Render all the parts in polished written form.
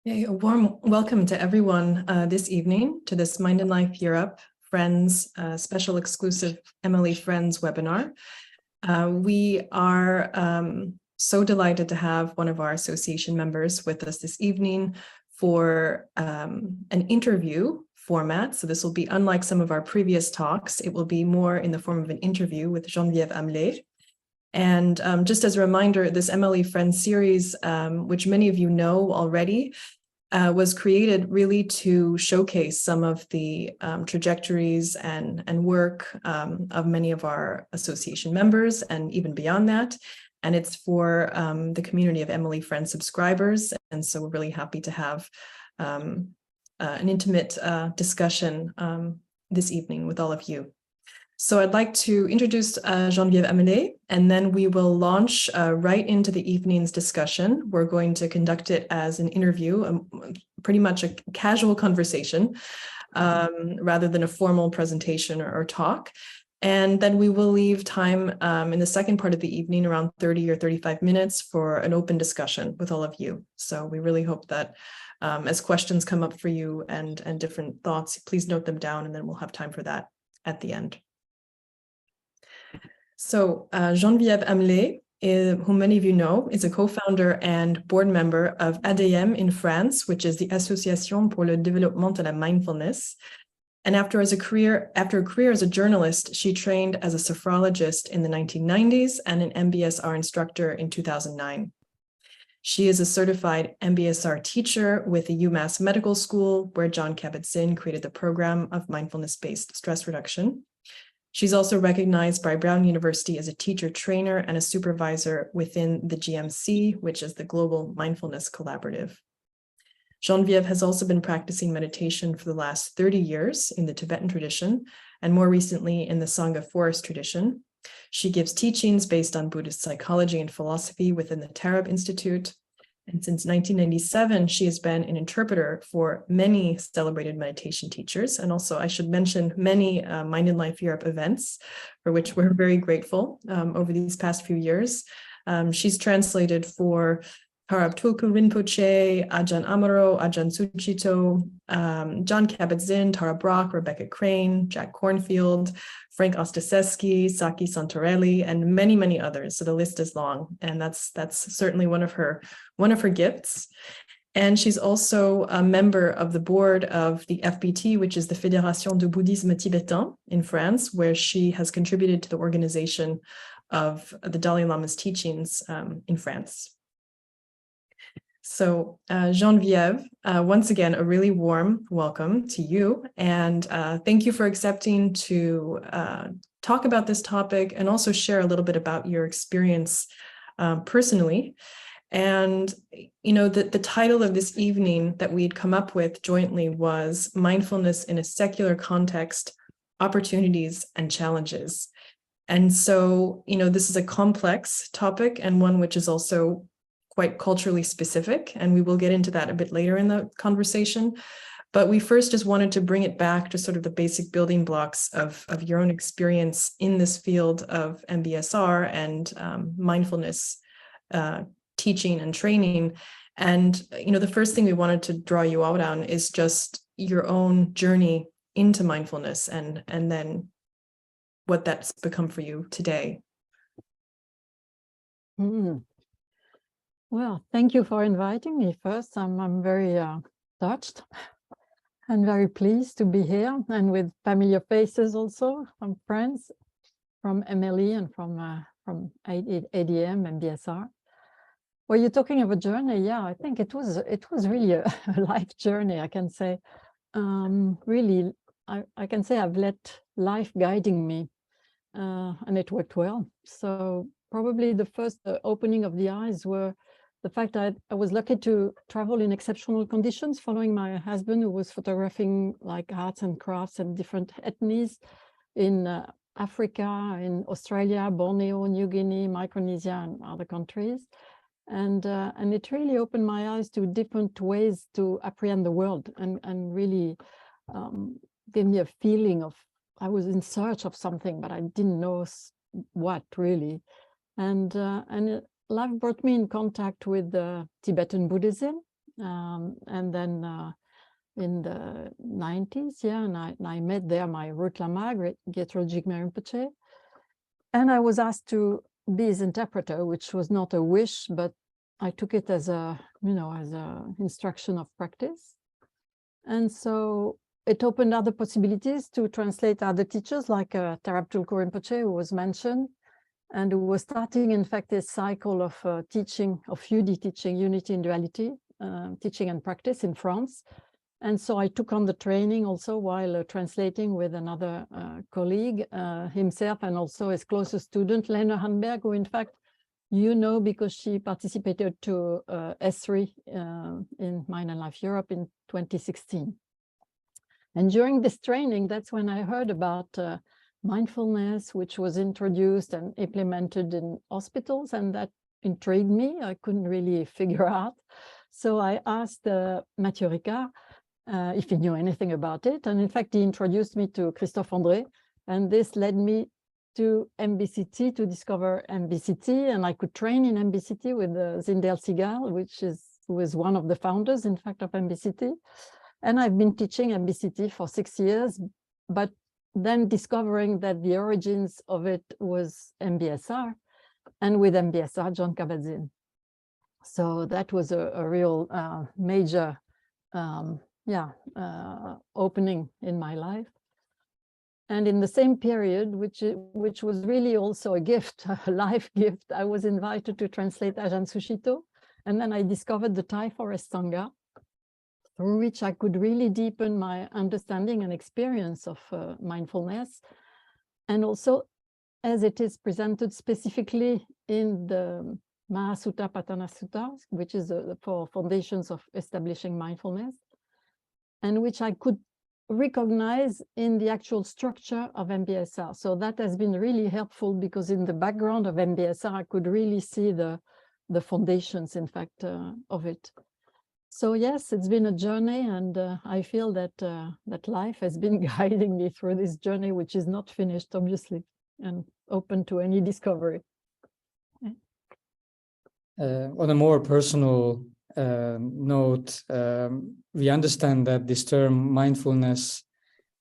A warm welcome to everyone this evening to this Mind and Life Europe Friends special exclusive MLE Friends webinar. We are so delighted to have one of our association members with us this evening for an interview format. So this will be unlike some of our previous talks. It will be more in the form of an interview with Geneviève Hamelet. And just as a reminder, this MLE Friends series, which many of you know already, was created really to showcase some of the trajectories and work of many of our association members and even beyond that. And it's for the community of MLE Friends subscribers. And so we're really happy to have an intimate discussion this evening with all of you. So I'd like to introduce Geneviève Hamelet, and then we will launch right into the evening's discussion. We're going to conduct it as an interview, pretty much a casual conversation, rather than a formal presentation or talk. And then we will leave time in the second part of the evening, around 30 or 35 minutes, for an open discussion with all of you. So we really hope that as questions come up for you and different thoughts, please note them down, and then we'll have time for that at the end. So Geneviève Hamelet, whom many of you know, is a co-founder and board member of ADM in France, which is the Association pour le développement de la mindfulness. And after a career as a journalist, she trained as a sophrologist in the 1990s and an MBSR instructor in 2009. She is a certified MBSR teacher with the UMass Medical School, where Jon Kabat-Zinn created the program of mindfulness-based stress reduction. She's also recognized by Brown University as a teacher trainer and a supervisor within the GMC, which is the Global Mindfulness Collaborative. Geneviève has also been practicing meditation for the last 30 years in the Tibetan tradition, and more recently in the Sangha Forest tradition. She gives teachings based on Buddhist psychology and philosophy within the Tarab Institute. And since 1997, she has been an interpreter for many celebrated meditation teachers. And also, I should mention many Mind and Life Europe events, for which we're very grateful over these past few years. She's translated for Tarab Tulku Rinpoche, Ajahn Amaro, Ajahn Suchito, Jon Kabat-Zinn, Tara Brach, Rebecca Crane, Jack Kornfield, Frank Ostaseski, Saki Santorelli, and many, many others. So the list is long, and that's certainly one of her gifts. And she's also a member of the board of the FBT, which is the Fédération du Bouddhisme Tibetain in France, where she has contributed to the organization of the Dalai Lama's teachings in France. So Geneviève, once again, a really warm welcome to you. And thank you for accepting to talk about this topic and also share a little bit about your experience personally. And, you know, the title of this evening that we'd come up with jointly was Mindfulness in a Secular Context, Opportunities and Challenges. And so, you know, this is a complex topic and one which is also quite culturally specific, and we will get into that a bit later in the conversation. But we first just wanted to bring it back to sort of the basic building blocks of your own experience in this field of MBSR and mindfulness teaching and training. And, you know, the first thing we wanted to draw you out on is just your own journey into mindfulness and then what that's become for you today. Well, thank you for inviting me first. I'm very touched and very pleased to be here, and with familiar faces also, from friends, from MLE and from ADM and MBSR. Well, you're talking of a journey. Yeah, I think it was really a life journey, I can say. Really, I can say I've let life guiding me, and it worked well. So probably the first opening of the eyes were the fact that I was lucky to travel in exceptional conditions following my husband, who was photographing like arts and crafts and different ethnies in Africa, in Australia, Borneo, New Guinea, Micronesia, and other countries. And it really opened my eyes to different ways to apprehend the world, and really gave me a feeling of I was in search of something, but I didn't know what really. And life brought me in contact with Tibetan Buddhism, And then in the 90s, and I met there my Ruth Lama, Geshe Jigme Rinpoche, and I was asked to be his interpreter, which was not a wish, but I took it as a, as a instruction of practice. And so it opened other possibilities to translate other teachers, like Tarab Tulku Rinpoche, who was mentioned, and who was starting, in fact, this cycle of teaching, of UD teaching, unity and duality, teaching and practice in France. And so I took on the training also while translating with another colleague, himself, and also his closest student, Lena Hanberg, who in fact, because she participated to S3 in Mind and Life Europe in 2016. And during this training, that's when I heard about mindfulness, which was introduced and implemented in hospitals, and that intrigued me. I couldn't really figure out. So I asked Mathieu Ricard if he knew anything about it. And in fact, he introduced me to Christophe André, and this led me to MBCT to discover MBCT, and I could train in MBCT with Zindel Sigal, who is one of the founders, in fact, of MBCT. And I've been teaching MBCT for 6 years, but then discovering that the origins of it was MBSR, and with MBSR, Jon Kabat-Zinn. So that was a real major opening in my life. And in the same period, which was really also a gift, a life gift, I was invited to translate Ajahn Sushito. And then I discovered the Thai Forest Sangha, through which I could really deepen my understanding and experience of mindfulness. And also, as it is presented specifically in the Mahasutta Patana Sutta, which is the 4 foundations of establishing mindfulness, and which I could recognize in the actual structure of MBSR. So that has been really helpful, because in the background of MBSR, I could really see the foundations, in fact, of it. So yes, it's been a journey, and I feel that that life has been guiding me through this journey, which is not finished, obviously, and open to any discovery. On a more personal note, we understand that this term mindfulness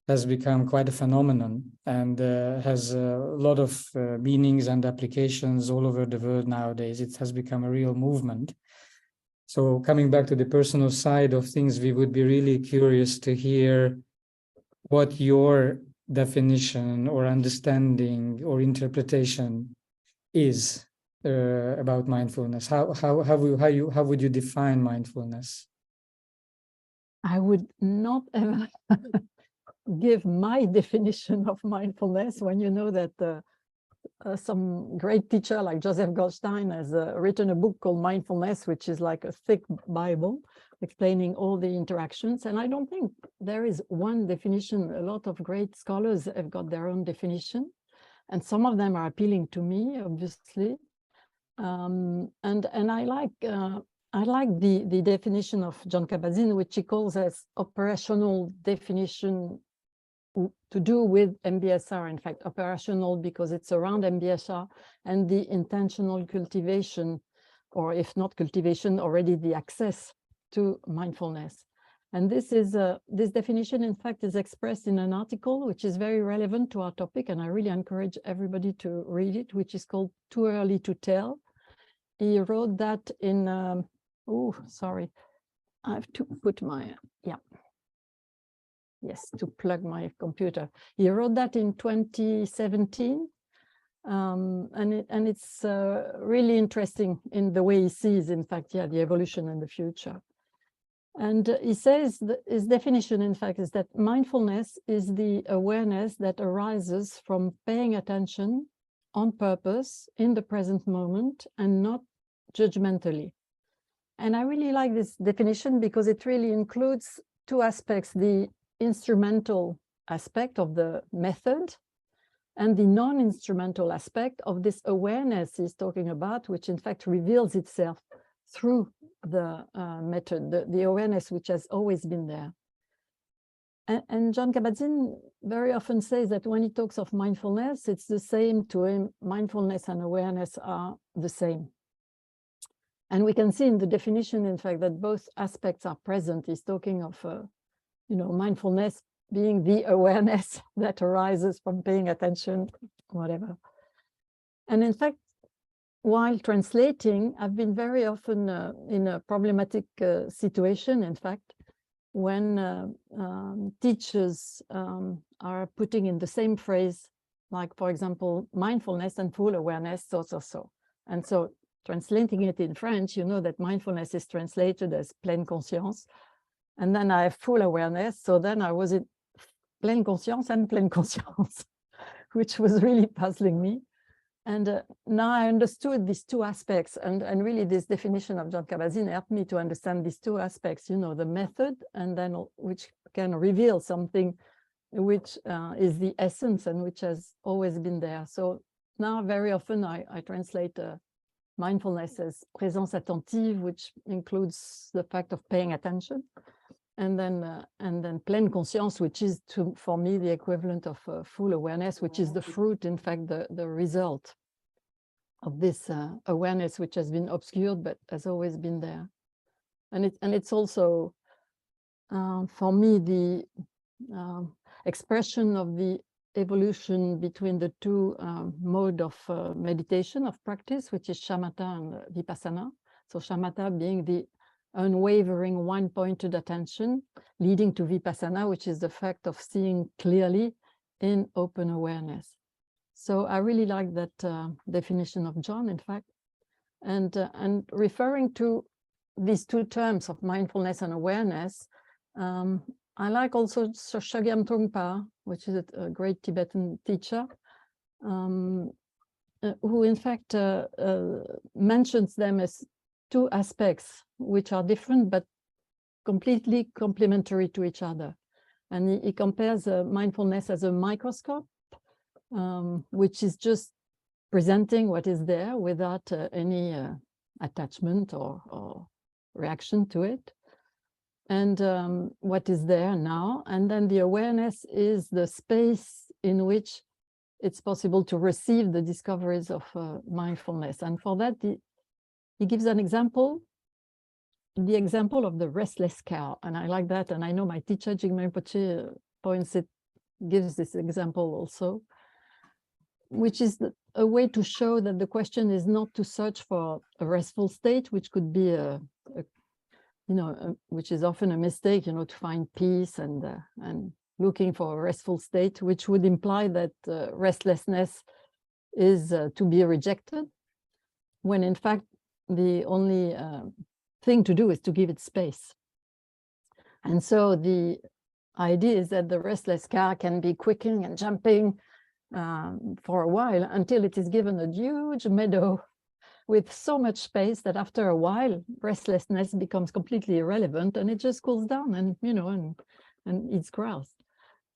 has become quite a phenomenon, and has a lot of meanings and applications all over the world nowadays. It has become a real movement. So coming back to the personal side of things, we would be really curious to hear what your definition or understanding or interpretation is about mindfulness. How would you define mindfulness? I would not ever give my definition of mindfulness when you know that some great teacher like Joseph Goldstein has written a book called Mindfulness, which is like a thick Bible explaining all the interactions. And I don't think there is one definition. A lot of great scholars have got their own definition, and some of them are appealing to me, obviously. And I like the definition of Jon Kabat-Zinn, which he calls as operational definition to do with MBSR, in fact, operational because it's around MBSR, and the intentional cultivation, or if not cultivation, already the access to mindfulness. And this is this definition, in fact, is expressed in an article which is very relevant to our topic, and I really encourage everybody to read it, which is called Too Early to Tell. He wrote that in, oh, sorry, I have to put my, to plug my computer. He wrote that in 2017, and it's really interesting in the way he sees, in fact, the evolution in the future. And he says that his definition, in fact, is that mindfulness is the awareness that arises from paying attention on purpose in the present moment and not judgmentally. And I really like this definition because it really includes two aspects: the instrumental aspect of the method and the non-instrumental aspect of this awareness he's talking about, which in fact reveals itself through the method, the awareness which has always been there. And Jon Kabat-Zinn very often says that when he talks of mindfulness, it's the same to him. Mindfulness and awareness are the same. And we can see in the definition, in fact, that both aspects are present. He's talking of, mindfulness being the awareness that arises from paying attention, whatever. And in fact, while translating, I've been very often in a problematic situation, in fact, when teachers are putting in the same phrase, like, for example, mindfulness and full awareness, so. And so translating it in French, you know that mindfulness is translated as pleine conscience. And then I have full awareness. So then I was in pleine conscience and pleine conscience, which was really puzzling me. And now I understood these two aspects, and really this definition of Jon Kabat-Zinn helped me to understand these two aspects, the method, and then which can reveal something which is the essence and which has always been there. So now very often I translate mindfulness as présence attentive, which includes the fact of paying attention, and then pleine conscience, which is for me the equivalent of full awareness, which is the fruit, in fact, the result of this awareness, which has been obscured but has always been there. And it's also for me the expression of the evolution between the two modes of meditation, of practice, which is shamatha and vipassana. So shamatha being the unwavering one-pointed attention, leading to vipassana, which is the fact of seeing clearly in open awareness. So I really like that definition of Jon, in fact, and referring to these two terms of mindfulness and awareness. I like also Chogyam Trungpa, which is a great Tibetan teacher, who in fact mentions them as two aspects which are different but completely complementary to each other. And he compares mindfulness as a microscope, which is just presenting what is there without any attachment or reaction to it. And what is there now. And then the awareness is the space in which it's possible to receive the discoveries of mindfulness. And for that, he gives an example, the example of the restless cow. And I like that. And I know my teacher, Jigme Rinpoche, gives this example also, which is a way to show that the question is not to search for a restful state, which could be which is often a mistake, to find peace and looking for a restful state, which would imply that restlessness is to be rejected, when in fact the only thing to do is to give it space. And so the idea is that the restless cow can be quicking and jumping for a while until it is given a huge meadow with so much space that after a while restlessness becomes completely irrelevant, and it just cools down and and eats grass.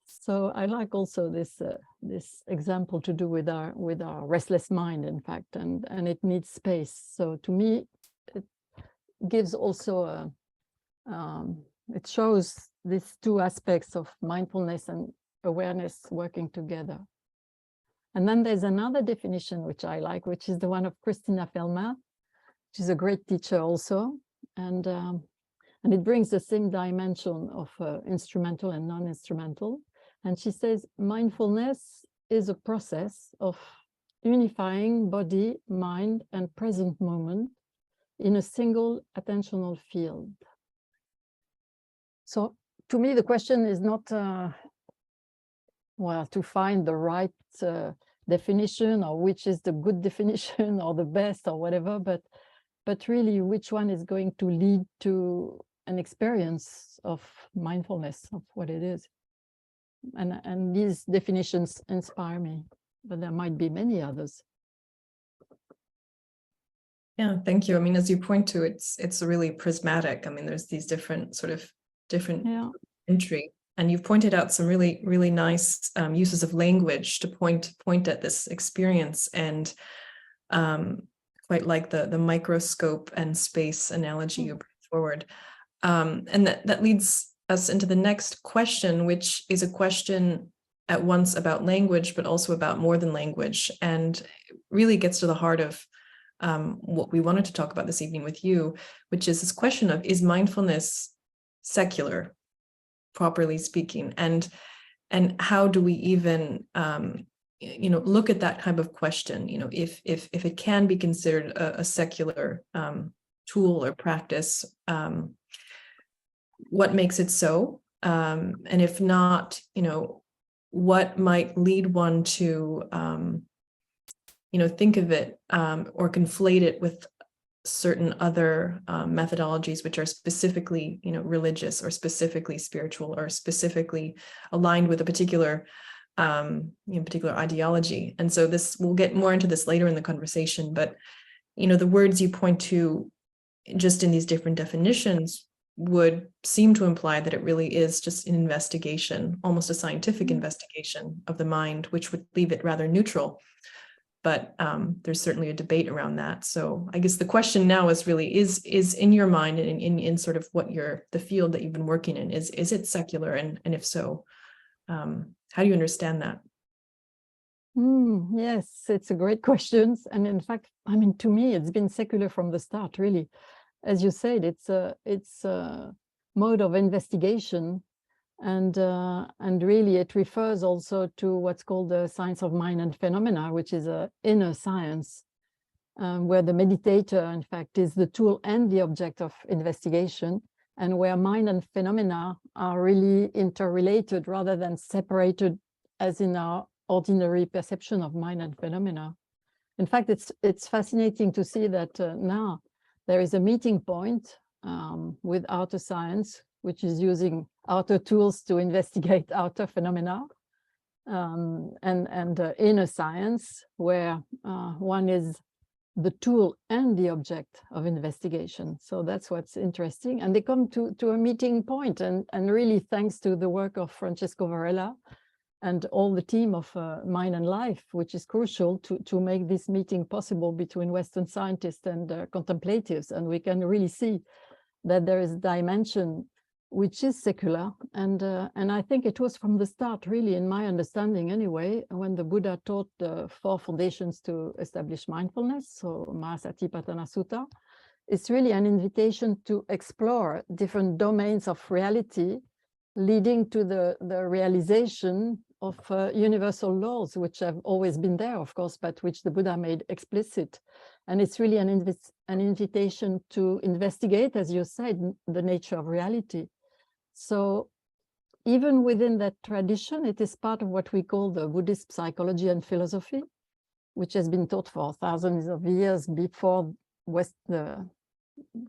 So I like also this example to do with our restless mind, in fact, and it needs space. So to me, it gives also it shows these two aspects of mindfulness and awareness working together. And then there's another definition which I like, which is the one of Christina Feldman, which is a great teacher also, and it brings the same dimension of instrumental and non-instrumental. And she says mindfulness is a process of unifying body, mind, and present moment in a single attentional field. So to me, the question is not to find the right definition, or which is the good definition or the best or whatever, but really which one is going to lead to an experience of mindfulness, of what it is. And these definitions inspire me, but there might be many others. Yeah, thank you. I mean, as you point to, it's really prismatic. I mean, there's these different entry. And you've pointed out some really, really nice uses of language to point at this experience, and quite like the microscope and space analogy you bring forward. And that leads us into the next question, which is a question at once about language, but also about more than language, and really gets to the heart of what we wanted to talk about this evening with you, which is this question of, is mindfulness secular, properly speaking, and how do we even look at that type of question, if it can be considered a secular tool or practice, what makes it so, and if not, what might lead one to think of it or conflate it with certain other methodologies which are specifically religious or specifically spiritual or specifically aligned with a particular ideology. And so we'll get more into this later in the conversation, but the words you point to just in these different definitions would seem to imply that it really is just an investigation, almost a scientific investigation of the mind, which would leave it rather neutral. But there's certainly a debate around that. So I guess the question now is really, is in your mind and in sort of what the field that you've been working in, is it secular? And if so, how do you understand that? Yes, it's a great question. And in fact, I mean, to me, it's been secular from the start, really. As you said, it's a mode of investigation. And really, it refers also to what's called the science of mind and phenomena, which is an inner science, where the meditator, in fact, is the tool and the object of investigation, and where mind and phenomena are really interrelated rather than separated, as in our ordinary perception of mind and phenomena. In fact, it's fascinating to see that now there is a meeting point with outer science, which is using outer tools to investigate outer phenomena, and inner science, where one is the tool and the object of investigation. So that's what's interesting. And they come to a meeting point, and really thanks to the work of Francesco Varela and all the team of Mind and Life, which is crucial to make this meeting possible between Western scientists and contemplatives. And we can really see that there is a dimension which is secular. And I think it was from the start, really, in my understanding anyway, when the Buddha taught the 4 foundations to establish mindfulness, so Mahasatipatthana Sutta, it's really an invitation to explore different domains of reality, leading to the realization of universal laws, which have always been there, of course, but which the Buddha made explicit. And it's really an invitation to investigate, as you said, the nature of reality. So even within that tradition, it is part of what we call the Buddhist psychology and philosophy, which has been taught for thousands of years before the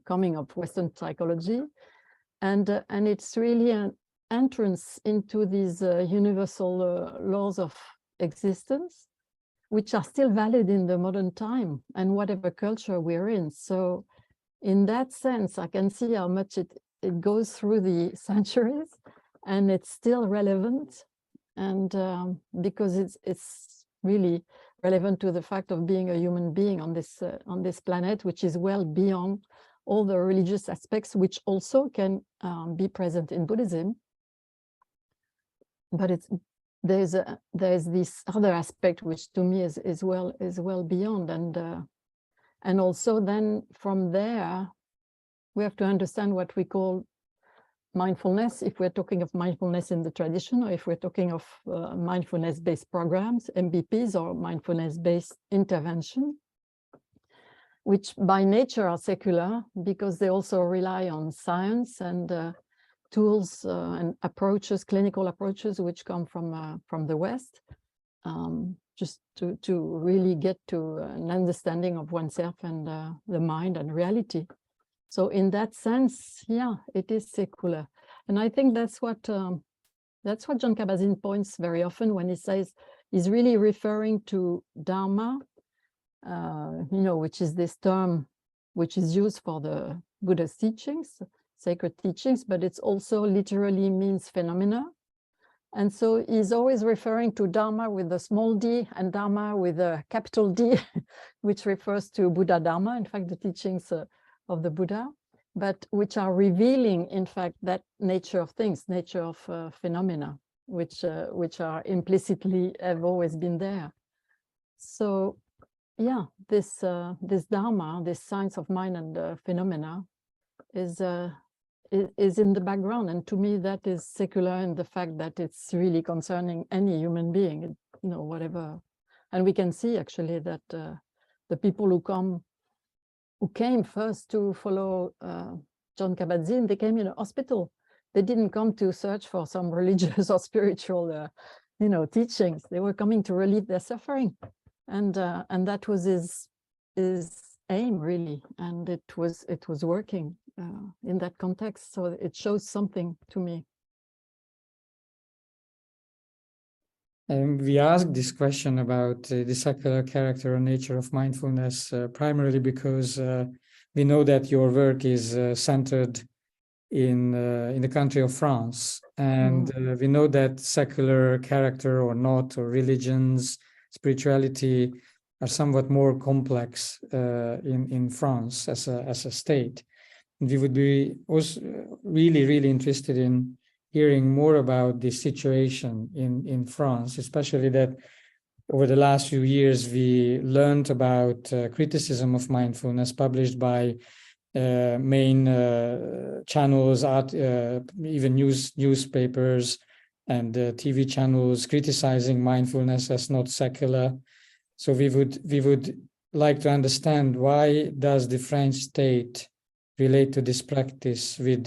coming of Western psychology. And it's really an entrance into these universal laws of existence, which are still valid in the modern time and whatever culture we're in. So in that sense, I can see how much it goes through the centuries and it's still relevant. And because it's really relevant to the fact of being a human being on this planet, which is well beyond all the religious aspects, which also can be present in Buddhism. But there's this other aspect which to me is well beyond, and also then from there we have to understand what we call mindfulness, if we're talking of mindfulness in the tradition, or if we're talking of mindfulness-based programs, MBPs, or mindfulness-based intervention, which by nature are secular because they also rely on science and tools and approaches, clinical approaches, which come from the West, just to really get to an understanding of oneself and the mind and reality. So in that sense, yeah, it is secular. And I think that's what Jon Kabat-Zinn points very often when he says he's really referring to Dharma, which is this term which is used for the Buddha's teachings, sacred teachings, but it's also literally means phenomena. And so he's always referring to Dharma with a small d and Dharma with a capital D, which refers to Buddha Dharma, in fact, the teachings of the Buddha, but which are revealing, in fact, that nature of things, nature of phenomena, which are implicitly have always been there. So this dharma, this science of mind and phenomena, is in the background, and to me that is secular in the fact that it's really concerning any human being, whatever. And we can see actually that the people who came first to follow Jon Kabat-Zinn, they came in a hospital. They didn't come to search for some religious or spiritual teachings. They were coming to relieve their suffering, and that was his aim, really, and it was working in that context. So it shows something to me. We asked this question about the secular character or nature of mindfulness primarily because we know that your work is centered in the country of France, and we know that secular character or not, or religions, spirituality, are somewhat more complex in France as a state. And we would be also really interested in hearing more about the situation in France, especially that over the last few years we learned about criticism of mindfulness published by main channels, even newspapers and TV channels criticizing mindfulness as not secular. So we would like to understand, why does the French state relate to this practice with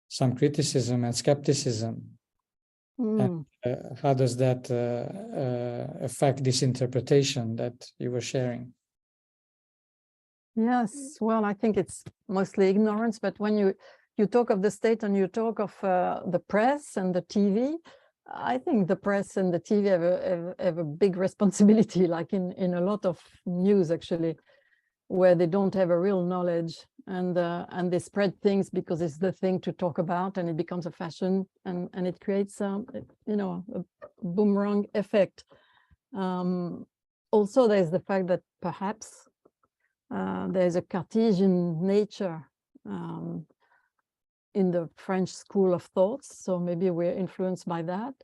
some criticism and skepticism? And how does that affect this interpretation that you were sharing? Yes, well, I think it's mostly ignorance, but when you talk of the state and you talk of the press and the TV, I think the press and the TV have a big responsibility, like in a lot of news, actually, where they don't have a real knowledge, and they spread things because it's the thing to talk about, and it becomes a fashion, and it creates a boomerang effect. Also, there's the fact that perhaps there's a Cartesian nature in the French school of thoughts, so maybe we're influenced by that.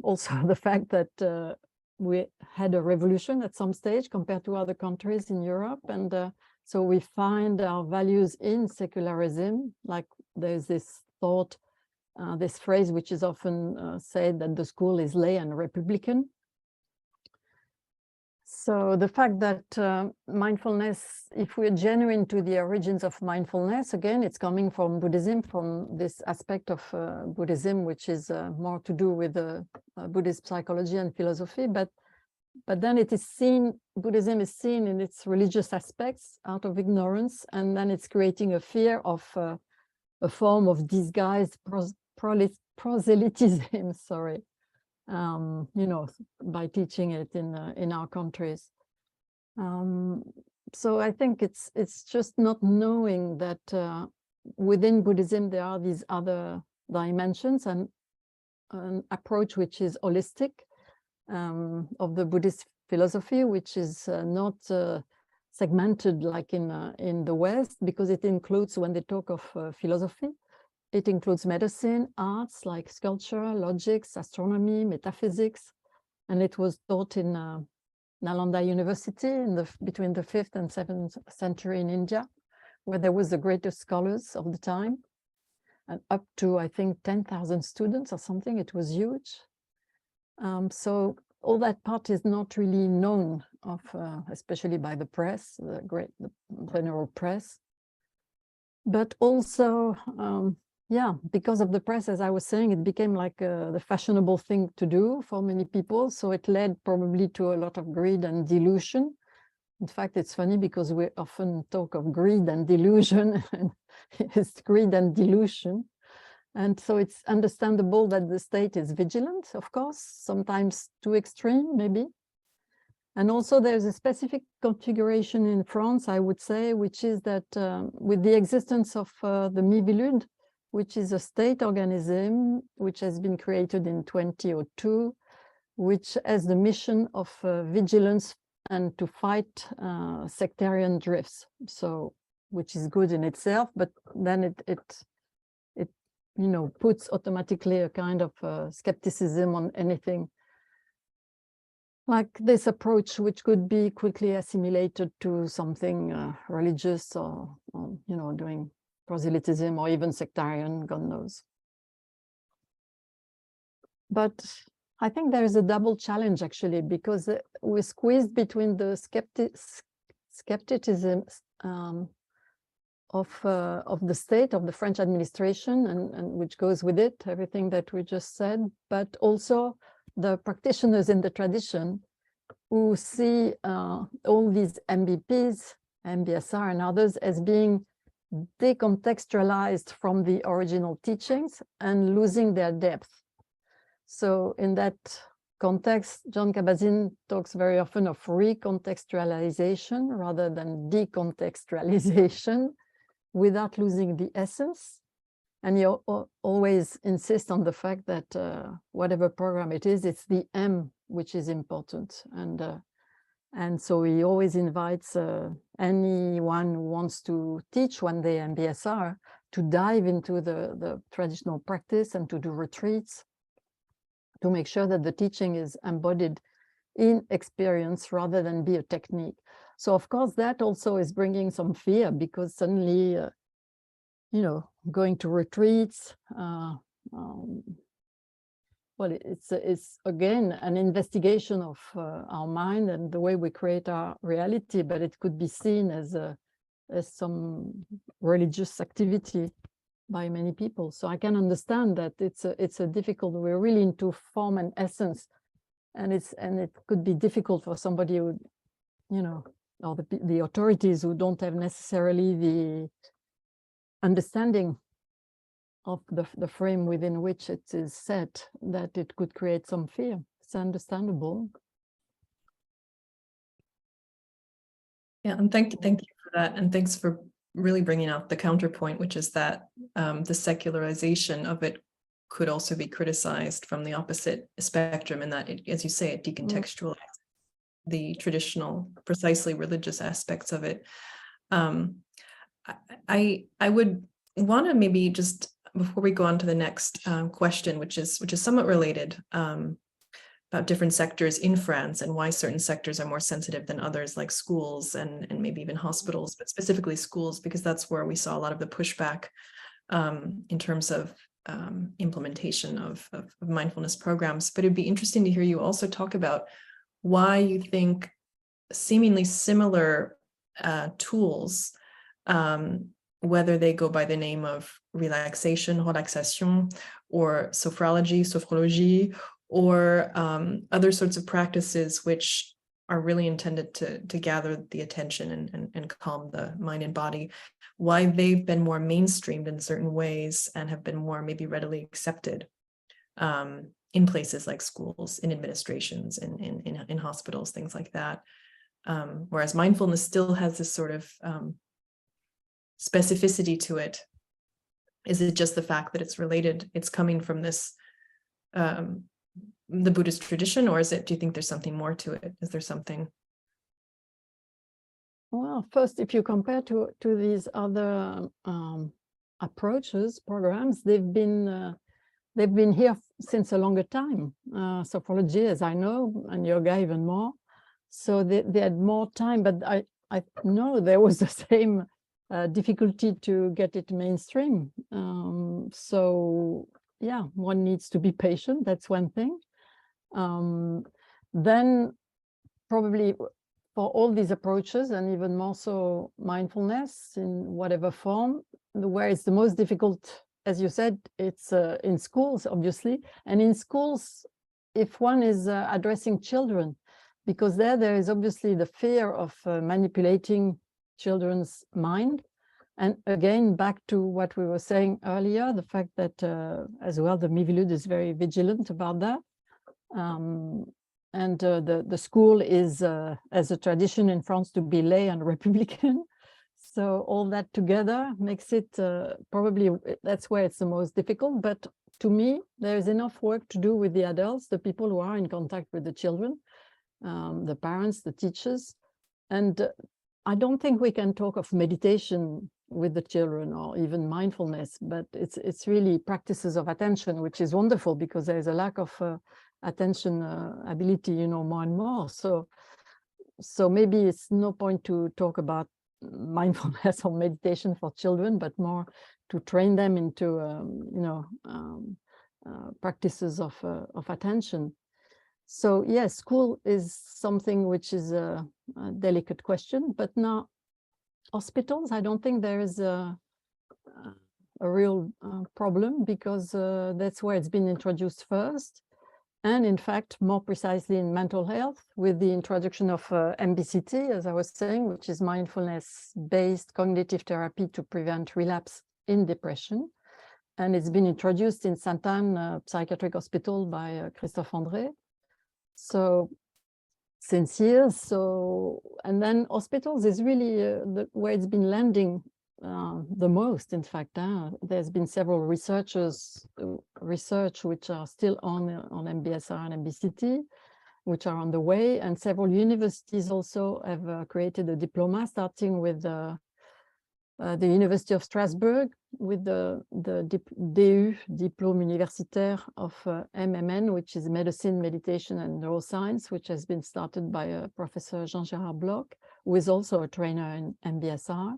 Also, the fact that we had a revolution at some stage compared to other countries in Europe, and so we find our values in secularism. Like there's this thought, this phrase which is often said, that the school is lay and republican. So the fact that mindfulness, if we're genuine to the origins of mindfulness, again, it's coming from Buddhism, from this aspect of Buddhism, which is more to do with Buddhist psychology and philosophy. But then it is seen, Buddhism is seen in its religious aspects out of ignorance, and then it's creating a fear of a form of disguised proselytism, sorry. By teaching it in our countries. So I think it's just not knowing that within Buddhism there are these other dimensions, and an approach which is holistic of the Buddhist philosophy, which is not segmented like in the West, because it includes, when they talk of philosophy, it includes medicine, arts like sculpture, logics, astronomy, metaphysics, and it was taught in Nalanda University between the 5th and 7th century in India, where there was the greatest scholars of the time, and up to, I think, 10,000 students or something. It was huge. So all that part is not really known of, especially by the press, the general press, but also. Yeah, because of the press, as I was saying, it became like the fashionable thing to do for many people. So it led probably to a lot of greed and delusion. In fact, it's funny because we often talk of greed and delusion, and it's greed and delusion. And so it's understandable that the state is vigilant, of course, sometimes too extreme, maybe. And also there's a specific configuration in France, I would say, which is that with the existence of the Mivilude, which is a state organism which has been created in 2002, which has the mission of vigilance and to fight sectarian drifts. So, which is good in itself, but then it puts automatically a kind of skepticism on anything like this approach, which could be quickly assimilated to something religious or, you know, doing proselytism or even sectarian, God knows. But I think there is a double challenge, actually, because we're squeezed between the skepticism of the state, of the French administration, and which goes with it, everything that we just said, but also the practitioners in the tradition who see all these MBPs, MBSR and others as being decontextualized from the original teachings and losing their depth. So in that context, Jon Kabat-Zinn talks very often of recontextualization rather than decontextualization without losing the essence. And he always insists on the fact that whatever program it is, it's the M which is important. And so he always invites anyone who wants to teach one day MBSR to dive into the traditional practice and to do retreats to make sure that the teaching is embodied in experience rather than be a technique. So of course that also is bringing some fear, because suddenly, you know, going to retreats, well, it's again an investigation of our mind and the way we create our reality, but it could be seen as some religious activity by many people. So I can understand that it's a difficult. We're really into form and essence, and it could be difficult for somebody who, you know, or the authorities who don't have necessarily the understanding of the frame within which it is set, that it could create some fear. It's understandable. Yeah, and thank you for that, and thanks for really bringing out the counterpoint, which is that the secularization of it could also be criticized from the opposite spectrum, and that, as you say, it decontextualizes the traditional, precisely religious aspects of it. I would want to maybe just, before we go on to the next question, which is somewhat related, about different sectors in France and why certain sectors are more sensitive than others, like schools and maybe even hospitals, but specifically schools, because that's where we saw a lot of the pushback in terms of implementation of mindfulness programs. But it'd be interesting to hear you also talk about why you think seemingly similar tools, whether they go by the name of relaxation, or sophrology, or other sorts of practices which are really intended to gather the attention and calm the mind and body, why they've been more mainstreamed in certain ways and have been more maybe readily accepted in places like schools, in administrations, in hospitals, things like that. Whereas mindfulness still has this sort of specificity to it. Is it just the fact that it's related, it's coming from this the Buddhist tradition, or do you think there's something more to it? Is there something? Well, first, if you compare to these other approaches, programs, they've been here since a longer time. Sophrology, as I know, and yoga even more. So they had more time, but I know there was the same difficulty to get it mainstream. So yeah, one needs to be patient. That's one thing. Then probably for all these approaches, and even more so mindfulness in whatever form, where it's the most difficult, as you said, it's in schools, obviously. And in schools, if one is addressing children, because there is obviously the fear of manipulating children's mind. And again, back to what we were saying earlier, the fact that as well, the Miviludes is very vigilant about that. And the school is, as a tradition in France, to be lay and Republican. So all that together makes it probably, that's where it's the most difficult. But to me, there's enough work to do with the adults, the people who are in contact with the children, the parents, the teachers. And I don't think we can talk of meditation with the children or even mindfulness, but it's really practices of attention, which is wonderful because there's a lack of attention ability, you know, more and more. So maybe it's no point to talk about mindfulness or meditation for children, but more to train them into, you know, practices of attention. So yes, school is something which is a delicate question, but now hospitals, I don't think there is a real problem, because that's where it's been introduced first. And in fact, more precisely in mental health, with the introduction of MBCT, as I was saying, which is mindfulness-based cognitive therapy to prevent relapse in depression. And it's been introduced in Sainte-Anne Psychiatric Hospital by Christophe André. So since years, and then hospitals is really where it's been landing the most, in fact. There's been several research which are still on MBSR and MBCT, which are on the way, and several universities also have created a diploma, starting with the University of Strasbourg, with the DU, Diplôme Universitaire of MMN, which is Medicine, Meditation and Neuroscience, which has been started by Professor Jean-Gérard Bloch, who is also a trainer in MBSR.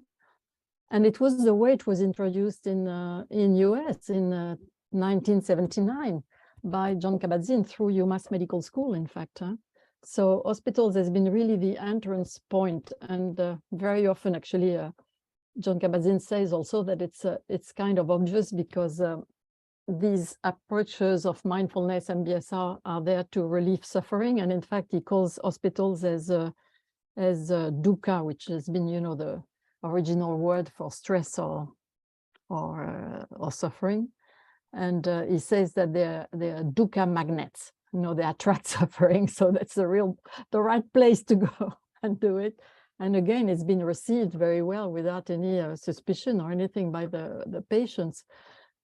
And it was the way it was introduced in US in 1979 by Jon Kabat-Zinn through UMass Medical School, in fact. So hospitals has been really the entrance point, and very often actually Jon Kabat-Zinn says also that it's kind of obvious, because these approaches of mindfulness and MBSR are there to relieve suffering, and in fact he calls hospitals as dukkha, which has been, you know, the original word for stress or suffering. And he says that they're dukkha magnets, you know, they attract suffering. So that's the right place to go and do it. And again, it's been received very well without any suspicion or anything by the patients.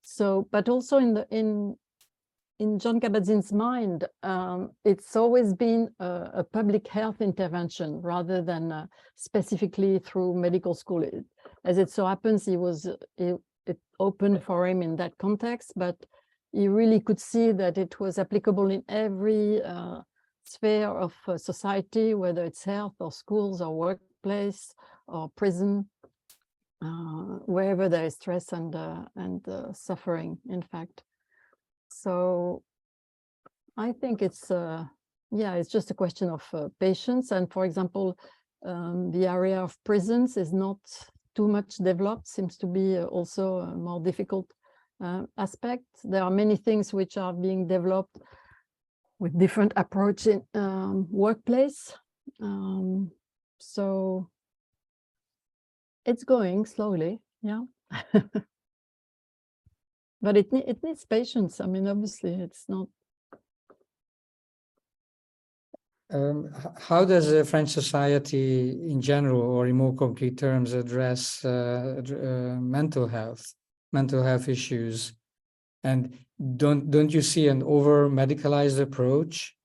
So, but also in Jon Kabat-Zinn's mind, it's always been a public health intervention rather than specifically through medical school. As it so happens, it opened for him in that context, but he really could see that it was applicable in every sphere of society, whether it's health or schools or workplace or prison, wherever there is stress and suffering, in fact. So I think it's just a question of patience. And for example, the area of prisons is not too much developed, seems to be also a more difficult aspect. There are many things which are being developed with different approach in workplace. So it's going slowly, yeah. But it needs patience. I mean, obviously, it's not. How does French society in general, or in more concrete terms, address mental health issues? And don't you see an over-medicalized approach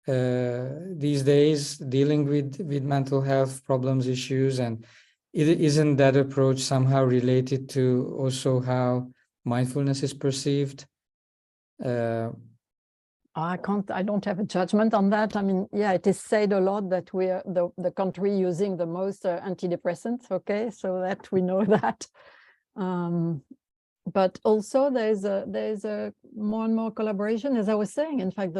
these days dealing with mental health problems, issues? And isn't that approach somehow related to also how mindfulness is perceived? I don't have a judgment on that. I mean, yeah, it is said a lot that we are the country using the most antidepressants. Okay, so that we know that. But also there's a more and more collaboration, as I was saying. In fact,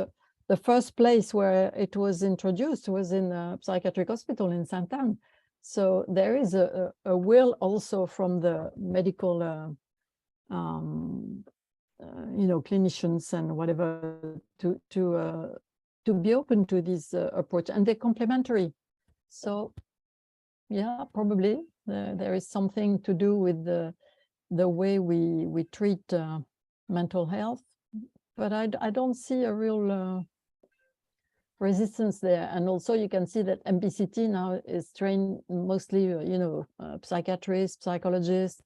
the first place where it was introduced was in a psychiatric hospital in Sainte-Anne. So there is a will also from the medical you know, clinicians and whatever to be open to this approach, and they're complementary. So yeah, probably there is something to do with the way we treat mental health, but I don't see a real resistance there. And also you can see that MBCT now is trained mostly, you know, psychiatrists, psychologists.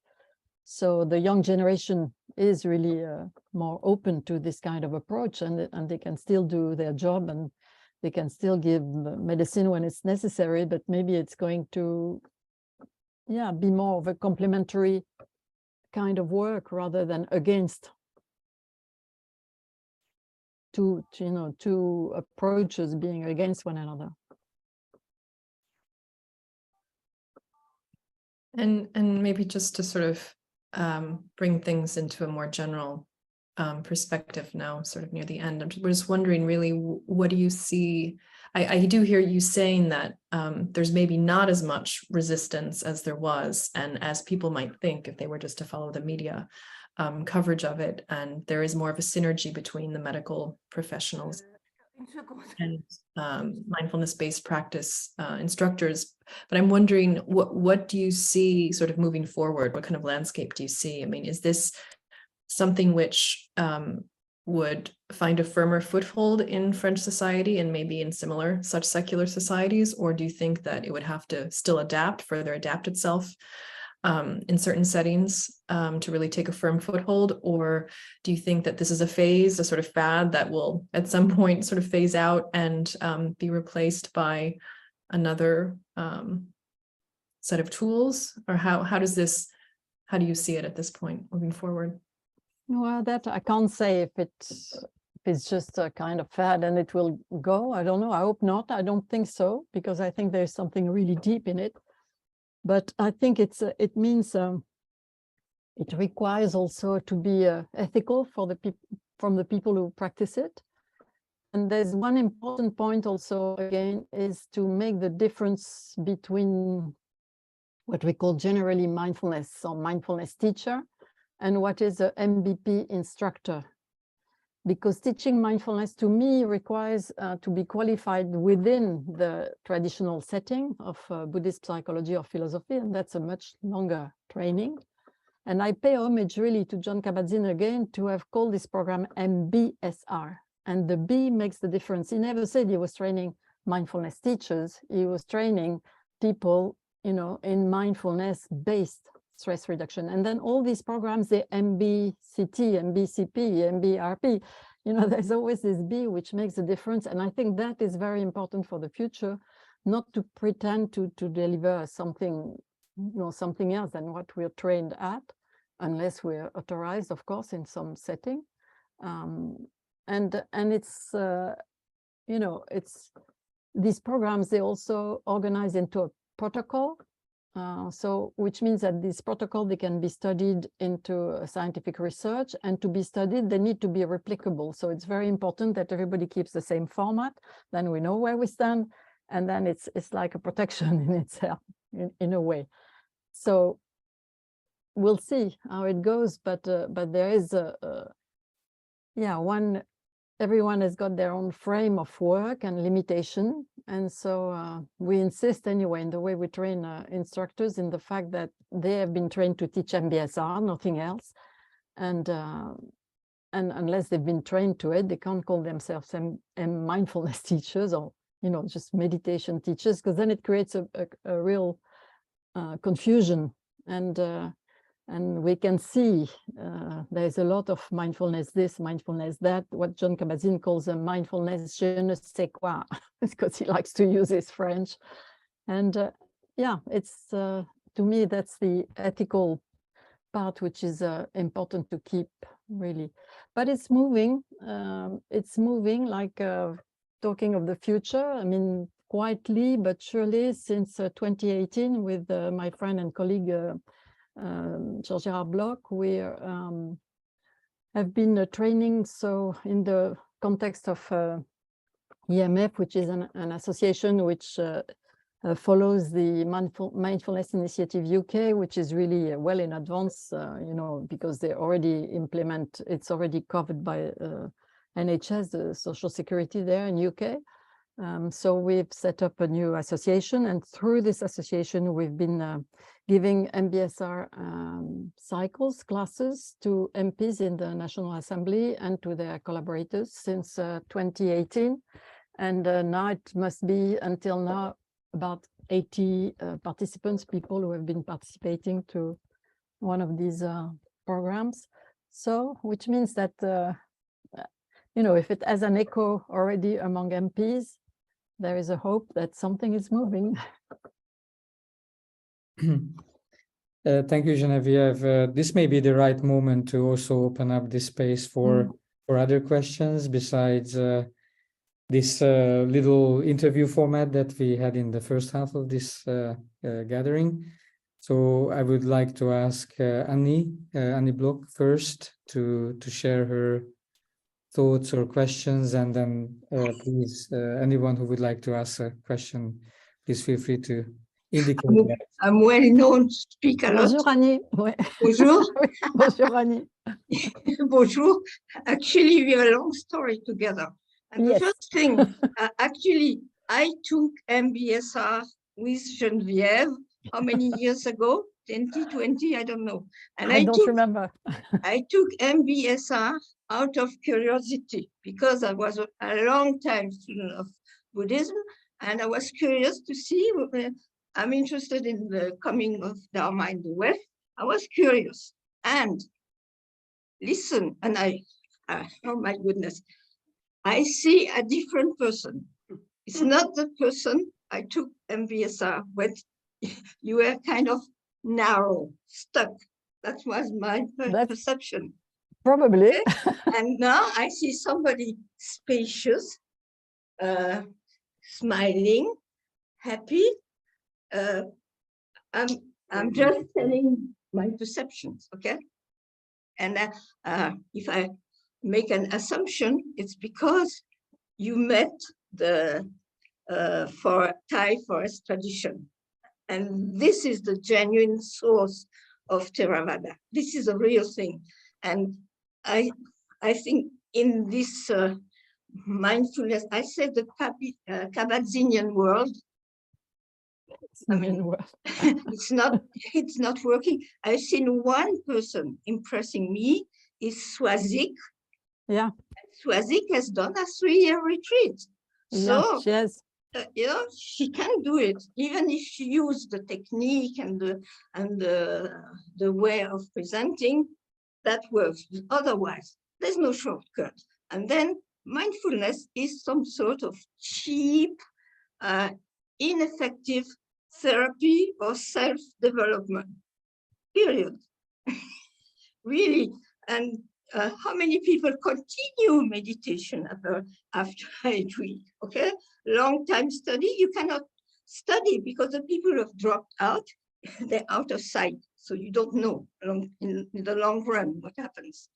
So the young generation is really more open to this kind of approach, and they can still do their job, and they can still give medicine when it's necessary, but maybe it's going to, yeah, be more of a complementary kind of work rather than against two approaches being against one another. And maybe just to sort of bring things into a more general perspective now, sort of near the end, we're just wondering really, what do you see? I do hear you saying that there's maybe not as much resistance as there was, and as people might think if they were just to follow the media coverage of it, and there is more of a synergy between the medical professionals and mindfulness-based practice instructors. But I'm wondering, what do you see sort of moving forward? What kind of landscape do you see? I mean, is this something which would find a firmer foothold in French society and maybe in similar such secular societies? Or do you think that it would have to still further adapt itself in certain settings to really take a firm foothold? Or do you think that this is a phase, a sort of fad that will at some point sort of phase out and be replaced by another set of tools? Or how do you see it at this point moving forward? Well, that I can't say if it's just a kind of fad and it will go. I don't know. I hope not. I don't think so, because I think there's something really deep in it. But I think it means it requires also to be ethical from the people who practice it. And there's one important point also, again, is to make the difference between what we call generally mindfulness or mindfulness teacher and what is a MBP instructor. Because teaching mindfulness to me requires to be qualified within the traditional setting of Buddhist psychology or philosophy, and that's a much longer training. And I pay homage really to Jon Kabat-Zinn again to have called this program MBSR. And the B makes the difference. He never said he was training mindfulness teachers. He was training people, in mindfulness-based stress reduction. And then all these programs, the MBCT, MBCP, MBRP, there's always this B which makes a difference. And I think that is very important for the future, not to pretend to deliver something, something else than what we're trained at, unless we're authorized, of course, in some setting. And it's, it's these programs, they also organize into a protocol. So which means that this protocol, they can be studied into scientific research, and to be studied, they need to be replicable. So it's very important that everybody keeps the same format. Then we know where we stand, and then it's like a protection in itself, in a way. So we'll see how it goes, but there is everyone has got their own frame of work and limitation. And so we insist anyway in the way we train instructors in the fact that they have been trained to teach MBSR, nothing else. And unless they've been trained to it, they can't call themselves mindfulness teachers or, just meditation teachers, because then it creates a real confusion. And we can see there's a lot of mindfulness this, mindfulness that, what Jon Kabat-Zinn calls a mindfulness je ne sais quoi, because he likes to use his French. And it's to me, that's the ethical part, which is important to keep, really. But it's moving like talking of the future. I mean, quietly but surely since 2018 with my friend and colleague Georges Bloch, we have been training, so in the context of EMF, which is an association which follows the Mindfulness Initiative UK, which is really well in advance, because they already implement, it's already covered by NHS, the social security there in UK. So we've set up a new association, and through this association, we've been giving MBSR classes to MPs in the National Assembly and to their collaborators since 2018. And now it must be, until now, about 80 participants, people who have been participating to one of these programs. So, which means that, if it has an echo already among MPs, there is a hope that something is moving. Thank you, Geneviève. This may be the right moment to also open up this space for for other questions besides this little interview format that we had in the first half of this gathering. So I would like to ask Annie Block first to share her thoughts or questions, and then please, anyone who would like to ask a question, please feel free to indicate that. I'm well known to speak a lot. Bonjour Annie. Ouais. Bonjour. Bonjour Annie. Bonjour. Actually, we have a long story together. And the Yes. first thing, actually, I took MBSR with Geneviève how many years ago? 2020, I don't know. And I don't remember. I took MBSR out of curiosity because I was a long time student of Buddhism, and I was curious to see. I'm interested in the coming of Dharma in the West. I was curious and listen, and oh my goodness, I see a different person. It's not the person I took MBSR with. You were kind of narrow, stuck. That was my perception. Probably. And now I see somebody spacious, smiling, happy. I'm just telling my perceptions, okay? And if I make an assumption, it's because you met the Thai forest tradition. And this is the genuine source of Theravada. This is a real thing. And I think in this mindfulness, I said the Kabat-Zinnian world, I mean, it's not working. I've seen one person impressing me is Swazik. Yeah. Swazik has done a 3-year retreat. So, yeah, you know, she can do it, even if she used the technique and the way of presenting, that works. Otherwise, there's no shortcut. And then mindfulness is some sort of cheap, ineffective therapy or self-development, period. Really. And how many people continue meditation after a week? Okay, long time study, you cannot study because the people who have dropped out, they're out of sight. So you don't know in the long run what happens.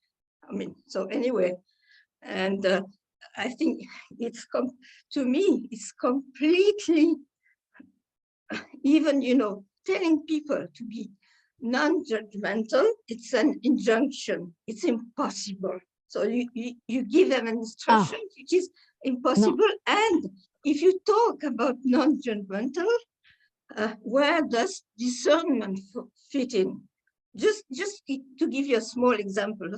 I mean, so anyway, and I think to me, it's completely, even, you know, telling people to be non-judgmental, it's an injunction. It's impossible. So you give them an instruction, which is impossible. No. And if you talk about non-judgmental, where does discernment fit in? Just to give you a small example.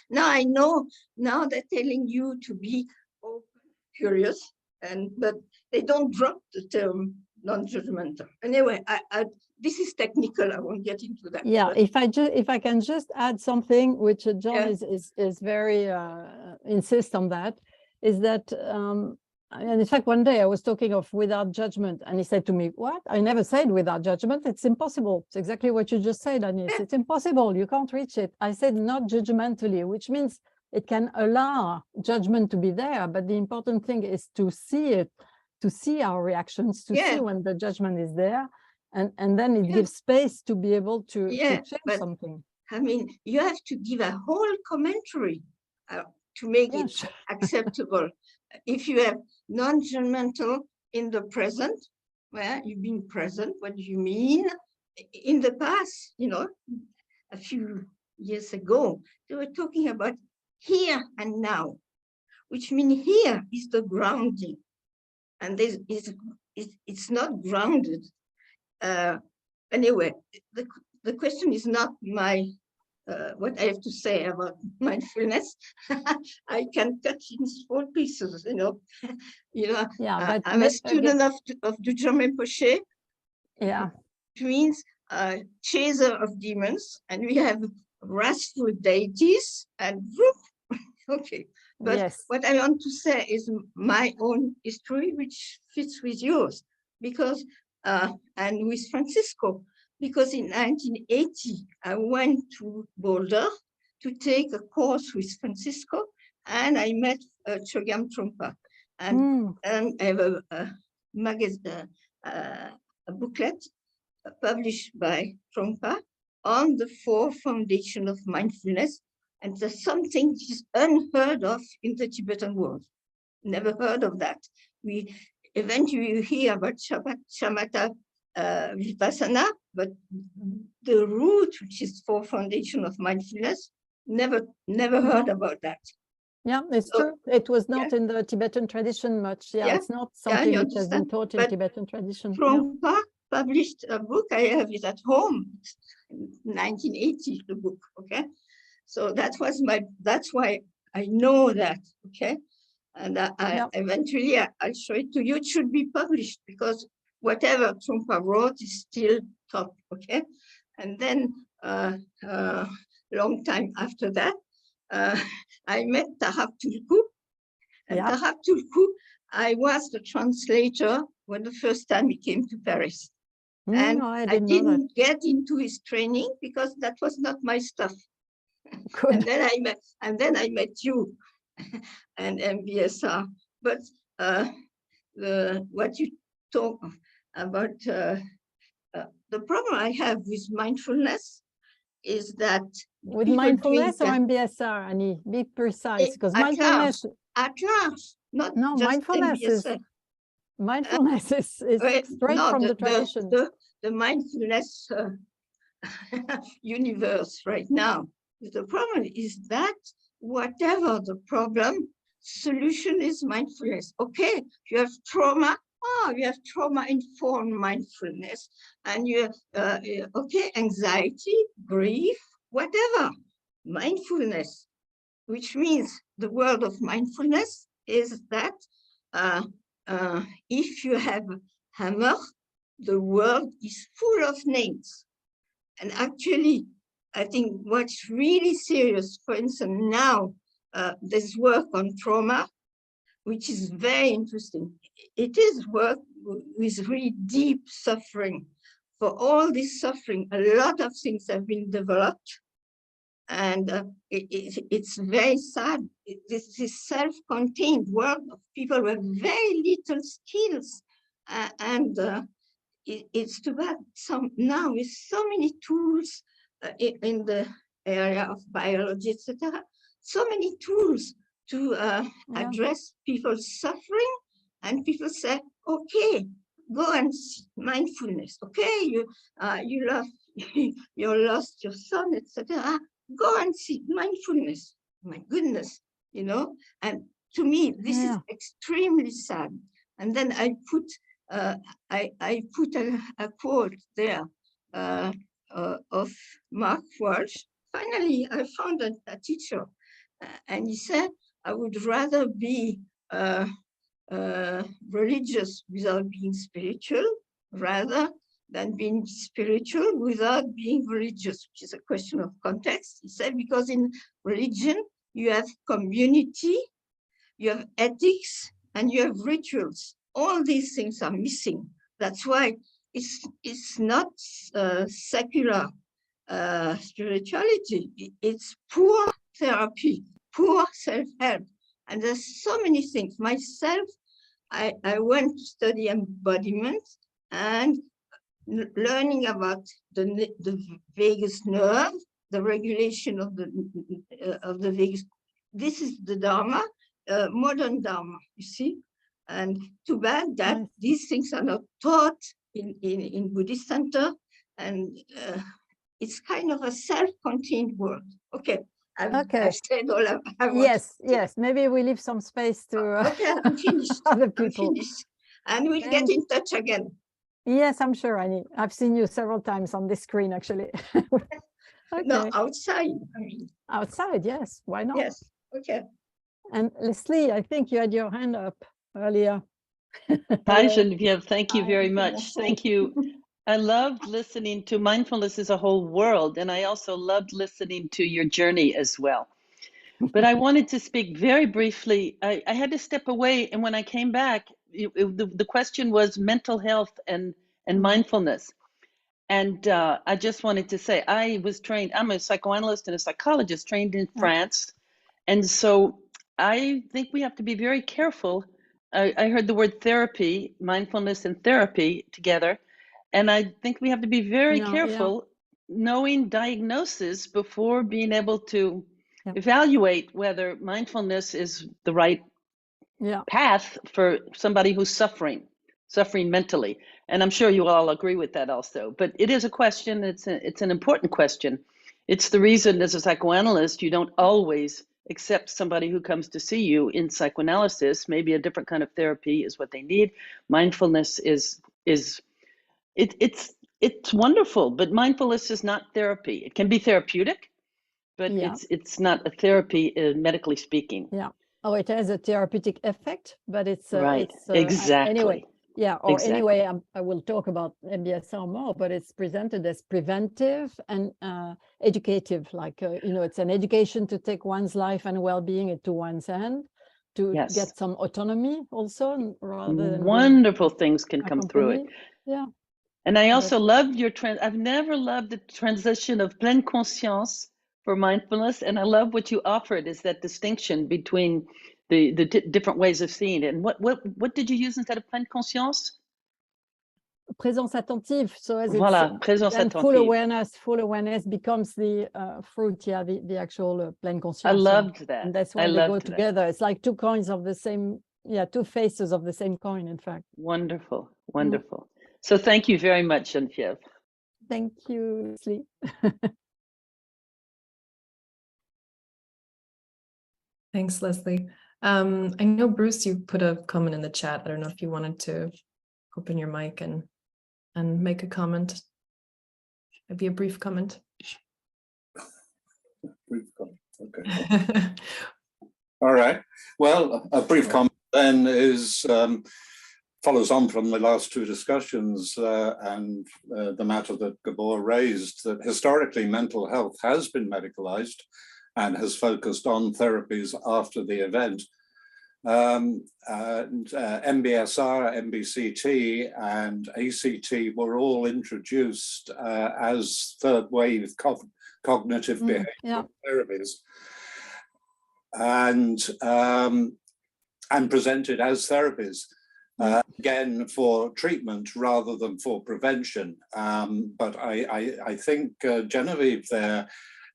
Now I know, now they're telling you to be open, curious, but they don't drop the term non-judgmental. Anyway, this is technical. I won't get into that. Yeah, but if I can just add something, which Jon is very insist on that, is that and in fact one day I was talking of without judgment, and he said to me, "What? I never said without judgment. It's impossible." It's exactly what you just said, Anis. It's impossible. You can't reach it. I said not judgmentally, which means it can allow judgment to be there, but the important thing is to see it, to see our reactions, to see when the judgment is there, and then it gives space to be able to change something. I mean, you have to give a whole commentary to make it acceptable. If you have non-judgmental in the present, where you've been present, what do you mean? In the past, you know, a few years ago, they were talking about here and now, which means here is the grounding. And it's not grounded. Anyway, the question is not what I have to say about mindfulness. I can cut in small pieces, you know. Yeah, I'm a student of Dujon Rinpoche. Yeah, which means chaser of demons, and we have wrathful deities and group. Okay. But what I want to say is my own history, which fits with yours, because, and with Francisco, because in 1980, I went to Boulder to take a course with Francisco and I met Chogyam Trungpa. And I have a magazine, a booklet published by Trungpa on the 4 foundations of mindfulness. And there's something which is unheard of in the Tibetan world. Never heard of that. We eventually hear about shamatha vipassana, but the root, which is 4 foundations of mindfulness, never heard about that. Yeah, it's true. It was not in the Tibetan tradition much. Yeah, it's not something which has been taught in Tibetan tradition. Trungpa published a book. I have it at home, 1980, the book. Okay, so that's why I know that. Okay, and eventually I'll show it to you. It should be published because whatever Trungpa wrote is still top. Okay, and then long time after that, I met Tahap Tulku. And Tahap Tulku, I was the translator when the first time he came to Paris. And I didn't get into his training because that was not my stuff. And then I met you and MBSR. But what you talk about, the problem I have with mindfulness is that with mindfulness or MBSR, Annie, be precise, because mindfulness at large, not no, just mindfulness is straight from the tradition. The mindfulness universe right now. The problem is that whatever the problem, solution is mindfulness. Okay, you have trauma. You have trauma-informed mindfulness, and you have anxiety, grief, whatever. Mindfulness, which means the word of mindfulness is that if you have a hammer, the world is full of nails. And actually, I think what's really serious, for instance, now there's work on trauma, which is very interesting. It is work with really deep suffering. For all this suffering, a lot of things have been developed. And it's very sad. This is self-contained work of people with very little skills. It's too bad. Now with so many tools in the area of biology, etc., so many tools to address people's suffering, and people say, okay, go and see mindfulness. Okay, you lost your son, etc. Go and see mindfulness. My goodness, you know. And to me, this is extremely sad. And then I put a quote there of Mark Walsh. Finally, I found a teacher, and he said, I would rather be religious without being spiritual, rather than being spiritual without being religious, which is a question of context. He said, because in religion, you have community, you have ethics, and you have rituals. All these things are missing. That's why it's not secular spirituality. It's poor therapy, poor self-help. And there's so many things. Myself, I went to study embodiment and learning about the vagus nerve, the regulation of the vagus. This is the Dharma, modern Dharma, you see. And too bad that these things are not taught in Buddhist center, and it's kind of a self-contained world. Okay. I've said all I want. Yes. Maybe we leave some space to I'm finished. other people. I'm finished. And we'll get in touch again. Yes, I'm sure, Annie. I've seen you several times on this screen, actually. No, outside. I mean. Outside, yes. Why not? Yes. Okay. And Leslie, I think you had your hand up earlier. Hi, Geneviève. Thank you very much. Thank you. I loved listening to Mindfulness is a Whole World, and I also loved listening to your journey as well. But I wanted to speak very briefly. I had to step away, and when I came back, the question was mental health and mindfulness. And I just wanted to say, I was trained, I'm a psychoanalyst and a psychologist trained in France. And so I think we have to be very careful. I heard the word therapy, mindfulness and therapy together. And I think we have to be very careful knowing diagnosis before being able to evaluate whether mindfulness is the right path for somebody who's suffering mentally. And I'm sure you all agree with that also. But it is a question, it's an important question. It's the reason as a psychoanalyst, you don't always accept somebody who comes to see you in psychoanalysis. Maybe a different kind of therapy is what they need. Mindfulness it's wonderful, but mindfulness is not therapy. It can be therapeutic, but it's not a therapy medically speaking. Yeah. Oh, it has a therapeutic effect, but it's right. It's, exactly. Anyway, yeah. Or exactly. Anyway, I will talk about MBSR more, but it's presented as preventive and educative. Like it's an education to take one's life and well-being into one's hand, to get some autonomy also, rather than wonderful things can come through it. Yeah. And I also loved your I've never loved the transition of pleine conscience for mindfulness, and I love what you offered is that distinction between the different ways of seeing it. And what did you use instead of pleine conscience? Présence attentive. So as voilà, présence attentive. Full awareness becomes the fruit. Yeah, the actual pleine conscience. I loved that. And that's why they go together. It's like two coins of the same. Yeah, two faces of the same coin. In fact. Wonderful, wonderful. So thank you very much, Geneviève. Thank you, Leslie. Thanks, Leslie. I know, Bruce, you put a comment in the chat. I don't know if you wanted to open your mic and make a comment. Maybe a brief comment. Brief comment, okay. All right. Well, a brief comment then is follows on from the last two discussions and the matter that Gabor raised, that historically mental health has been medicalized and has focused on therapies after the event. And MBSR, MBCT, and ACT were all introduced as third wave cognitive behavioral therapies, and presented as therapies. Again, for treatment rather than for prevention. But I think Geneviève there,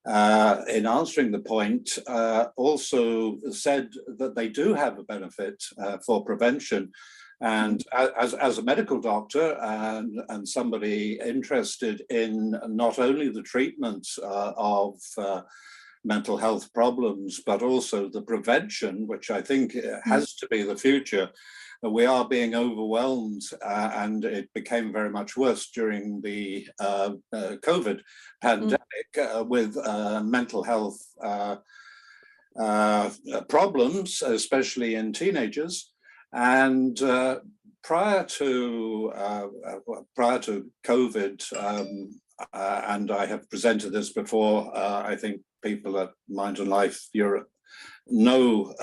in answering the point, also said that they do have a benefit for prevention. And as a medical doctor and somebody interested in not only the treatment of mental health problems, but also the prevention, which I think has to be the future. We are being overwhelmed, and it became very much worse during the COVID pandemic with mental health problems, especially in teenagers. And prior to COVID, and I have presented this before, I think people at Mind and Life Europe know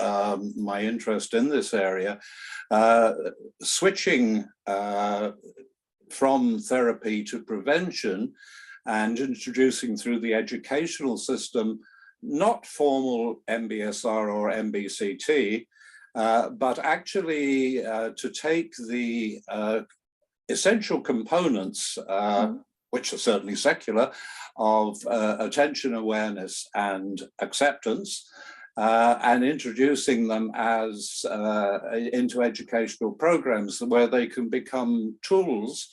my interest in this area. Switching from therapy to prevention and introducing through the educational system, not formal MBSR or MBCT, but actually to take the essential components, which are certainly secular, of attention, awareness, and acceptance, and introducing them as into educational programs where they can become tools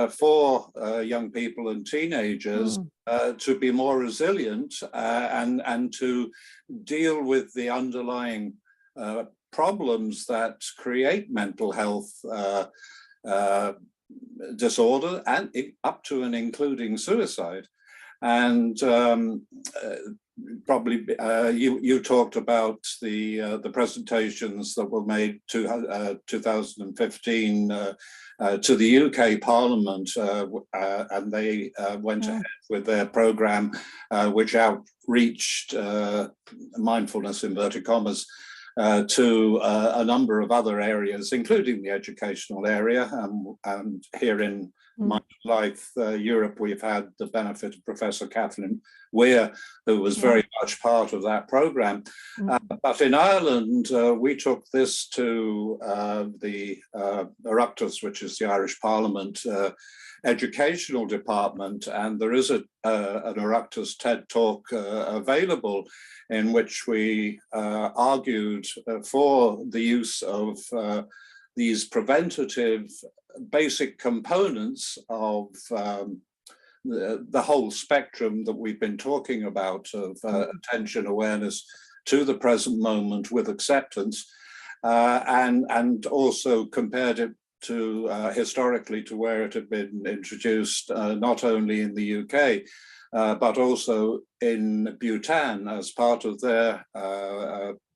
for young people and teenagers to be more resilient and to deal with the underlying problems that create mental health disorder, and up to and including suicide. And probably you talked about the presentations that were made to 2015 to the UK Parliament, and they went ahead with their program, which outreached mindfulness, inverted commas, to a number of other areas, including the educational area. And here in Life Europe, we've had the benefit of Professor Kathleen Weir, who was very much part of that program. But in Ireland, we took this to the Oireachtas, which is the Irish Parliament educational department, and there is an Oireachtas TED Talk available in which we argued for the use of these preventative basic components of the whole spectrum that we've been talking about of attention, awareness to the present moment with acceptance, and also compared it to historically to where it had been introduced, not only in the UK, but also in Bhutan as part of their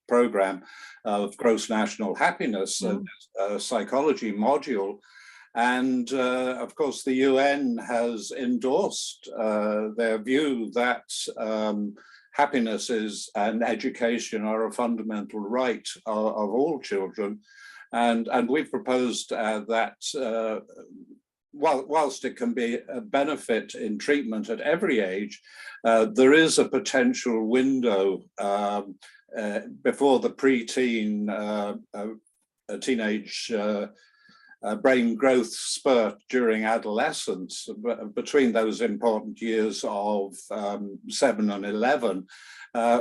program of gross national happiness, psychology module. And of course, the UN has endorsed their view that happiness and education are a fundamental right of all children. And we've proposed that whilst it can be a benefit in treatment at every age, there is a potential window before the pre-teen, teenage brain growth spurt during adolescence, between those important years of 7 and 11,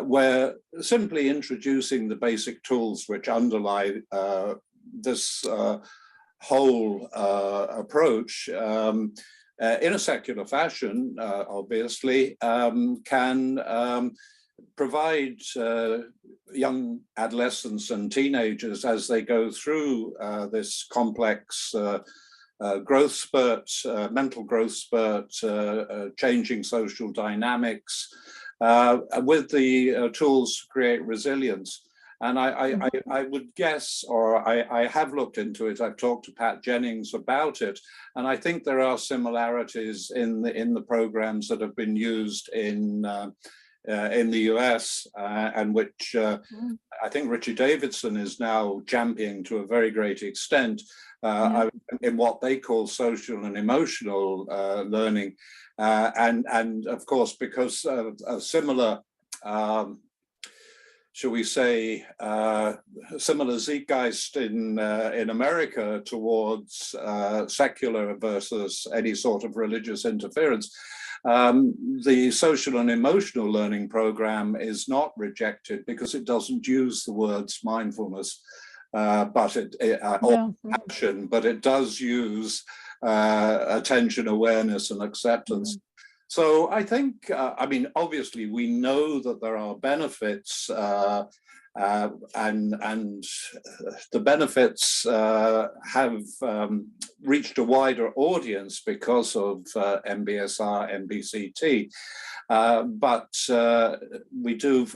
where simply introducing the basic tools which underlie this whole approach in a secular fashion, obviously, can provide young adolescents and teenagers as they go through this complex growth spurt, mental growth spurt, changing social dynamics, with the tools to create resilience. And I would guess, or I have looked into it, I've talked to Pat Jennings about it, and I think there are similarities in the programs that have been used in the US, and which I think Richie Davidson is now championing to a very great extent in what they call social and emotional learning. And of course, because of a similar, shall we say, similar zeitgeist in America towards secular versus any sort of religious interference, the social and emotional learning program is not rejected because it doesn't use the words mindfulness, or action, but it does use attention, awareness, and acceptance. So I think, I mean, obviously we know that there are benefits, and the benefits have reached a wider audience because of MBSR, MBCT, but we do,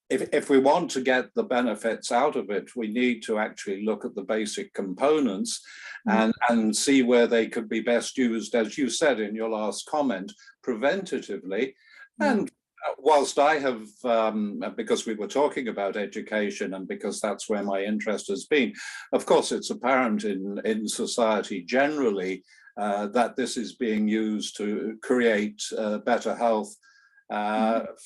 if we want to get the benefits out of it, we need to actually look at the basic components and see where they could be best used, as you said in your last comment, preventatively. And whilst I have, because we were talking about education and because that's where my interest has been, of course it's apparent in society generally that this is being used to create better health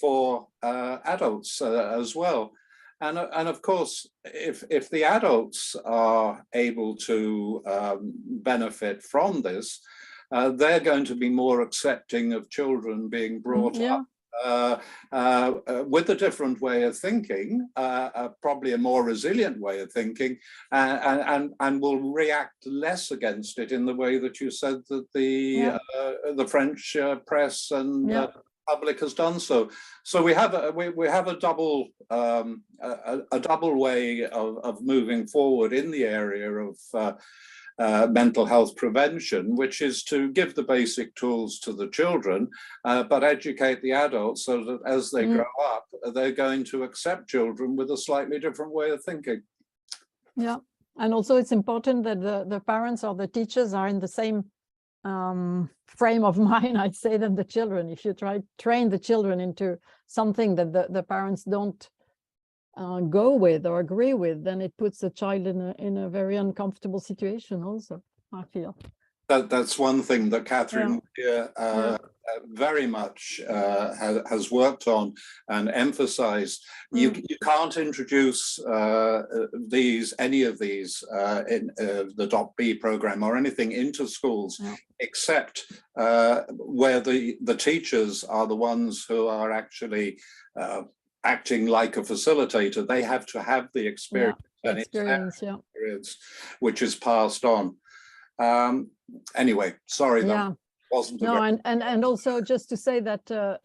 for adults as well. And of course, if the adults are able to benefit from this, they're going to be more accepting of children being brought up with a different way of thinking, probably a more resilient way of thinking, and will react less against it in the way that you said that the French press and public has done so. So we have a double way of moving forward in the area of mental health prevention, which is to give the basic tools to the children, but educate the adults so that as they grow up, they're going to accept children with a slightly different way of thinking. Yeah, and also it's important that the parents or the teachers are in the same frame of mind, I'd say, than the children. If you train the children into something that the parents don't go with or agree with, then it puts the child in a very uncomfortable situation also, I feel. That's one thing that Catherine very much has worked on and emphasized. You can't introduce any of these in the .B program or anything into schools, except where the teachers are the ones who are actually acting like a facilitator. They have to have the experience, and experience which is passed on. Anyway, sorry, that wasn't and also just to say that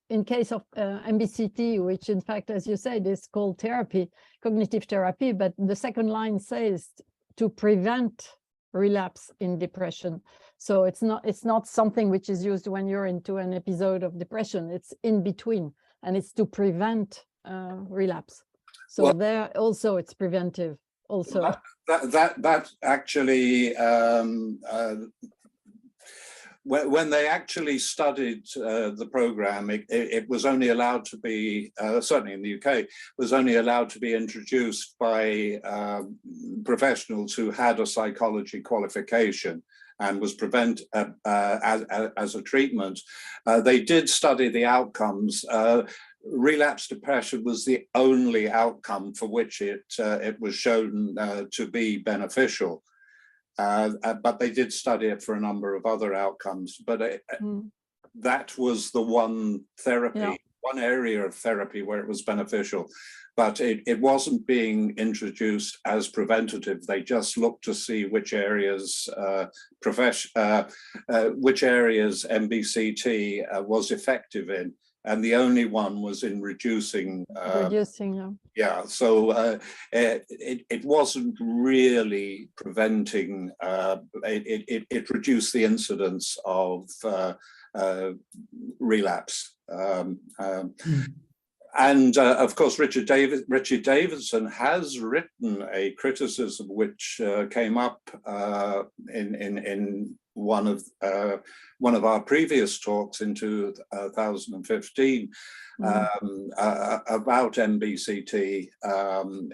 in case of MBCT, which in fact, as you said, is called therapy, cognitive therapy, but the second line says to prevent relapse in depression. So it's not something which is used when you're into an episode of depression. It's in between, and it's to prevent relapse. So there also it's preventive. Also, that actually, when they actually studied the program, it was only allowed to be, certainly in the UK, was only allowed to be introduced by professionals who had a psychology qualification and was as a treatment. They did study the outcomes. Relapse depression was the only outcome for which it was shown to be beneficial, but they did study it for a number of other outcomes. But that was the one therapy, one area of therapy where it was beneficial, but it wasn't being introduced as preventative. They just looked to see which areas which areas MBCT was effective in. And the only one was in reducing. So it wasn't really preventing. It reduced the incidence of relapse. And of course, Richard Davidson has written a criticism which came up in one of our previous talks in 2015 about MBCT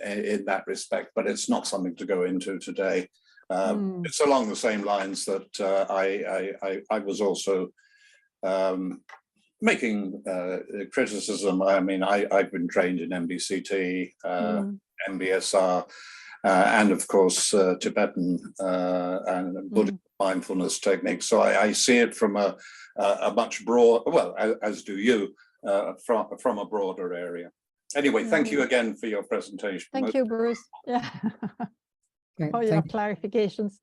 in that respect, but it's not something to go into today. It's along the same lines that I was also making criticism. I mean, I've been trained in MBCT, MBSR, and of course Tibetan and Buddhist mindfulness techniques. So I see it from a much broad, well, as do you, from a broader area. Anyway, thank you again for your presentation. Thank you, Bruce. For your clarifications.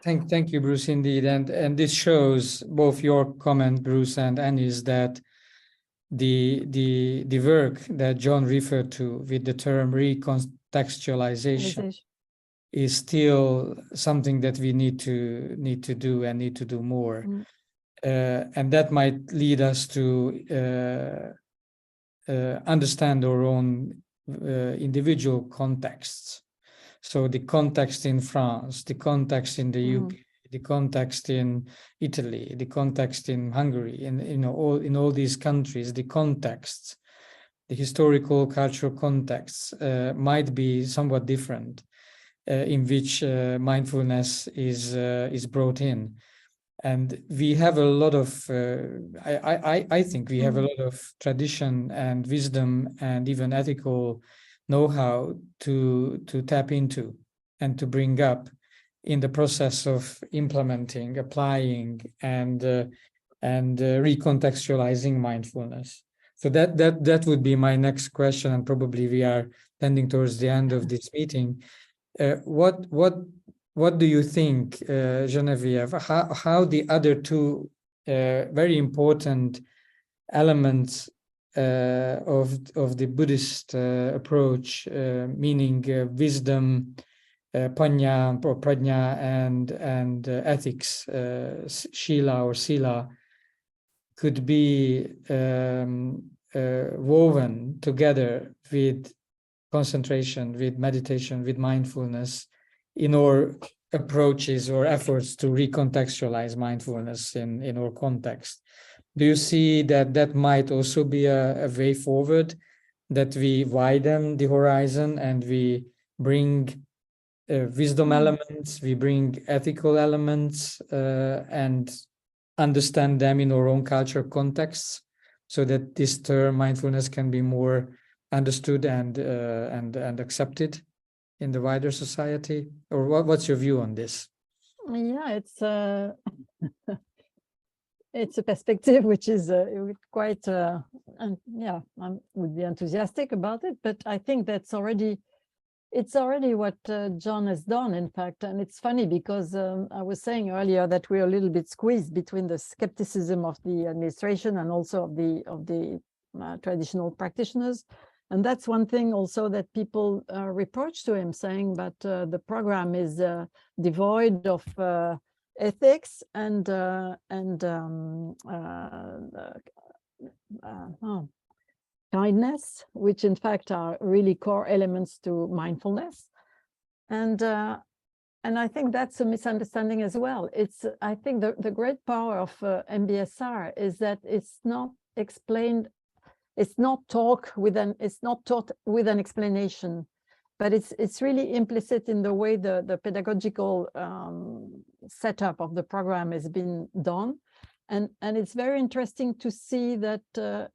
Thank you, Bruce, indeed. And this shows both your comment, Bruce, and Annie's, that the work that Jon referred to with the term recontextualization is still something that we need to do and need to do more. And that might lead us to understand our own individual contexts. So the context in France, the context in the UK, the context in Italy, the context in Hungary, in all these countries, the contexts, the historical, cultural contexts might be somewhat different, in which mindfulness is brought in. And we have a lot of, I think we have a lot of tradition and wisdom and even ethical know-how to tap into and to bring up in the process of implementing, applying, and recontextualizing mindfulness. So that would be my next question, and probably we are tending towards the end of this meeting. What do you think, Geneviève? How the other two very important elements of the Buddhist approach, meaning wisdom, prajna, and ethics, shila or sila, could be woven together with concentration, with meditation, with mindfulness in our approaches or efforts to recontextualize mindfulness in our context. Do you see that might also be a way forward, that we widen the horizon and we bring wisdom elements, we bring ethical elements, and understand them in our own culture contexts, so that this term mindfulness can be more understood and accepted in the wider society? Or what's your view on this? Yeah, it's a perspective which is quite, and yeah, I would be enthusiastic about it, but I think it's already what Jon has done, in fact. And it's funny because I was saying earlier that we're a little bit squeezed between the skepticism of the administration and also of the traditional practitioners. And that's one thing also that people reproach to him, saying that the program is devoid of ethics and kindness, which in fact are really core elements to mindfulness. And I think that's a misunderstanding as well. I think the great power of MBSR is that it's not explained, it's not taught with an explanation, but it's really implicit in the way the pedagogical setup of the program has been done. And it's very interesting to see that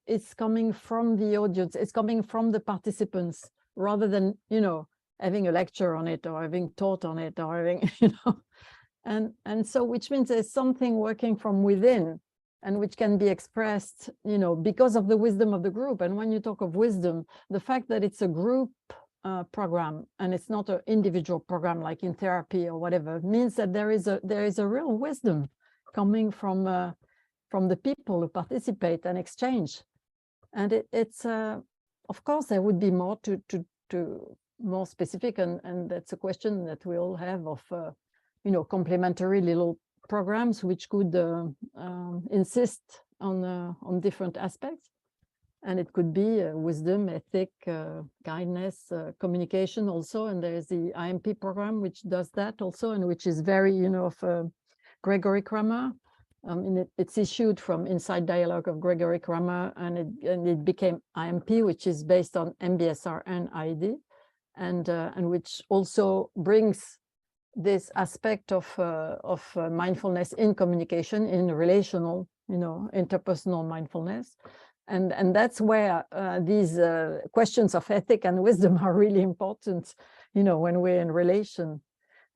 it's coming from the audience, it's coming from the participants, rather than, having a lecture on it or having taught on it or having, and so, which means there's something working from within and which can be expressed, because of the wisdom of the group. And when you talk of wisdom, the fact that it's a group program and it's not an individual program like in therapy or whatever, means that there is a real wisdom coming from the people who participate and exchange. And it's of course there would be more to more specific, and that's a question that we all have of complementary little programs which could insist on different aspects. And it could be wisdom, ethic, kindness, communication also. And there's the IMP program which does that also, and which is very of Gregory Kramer. It's issued from Inside Dialogue of Gregory Kramer, and it became IMP, which is based on MBSR and ID, and which also brings this aspect of mindfulness in communication, in relational, interpersonal mindfulness, and that's where these questions of ethic and wisdom are really important, when we're in relation.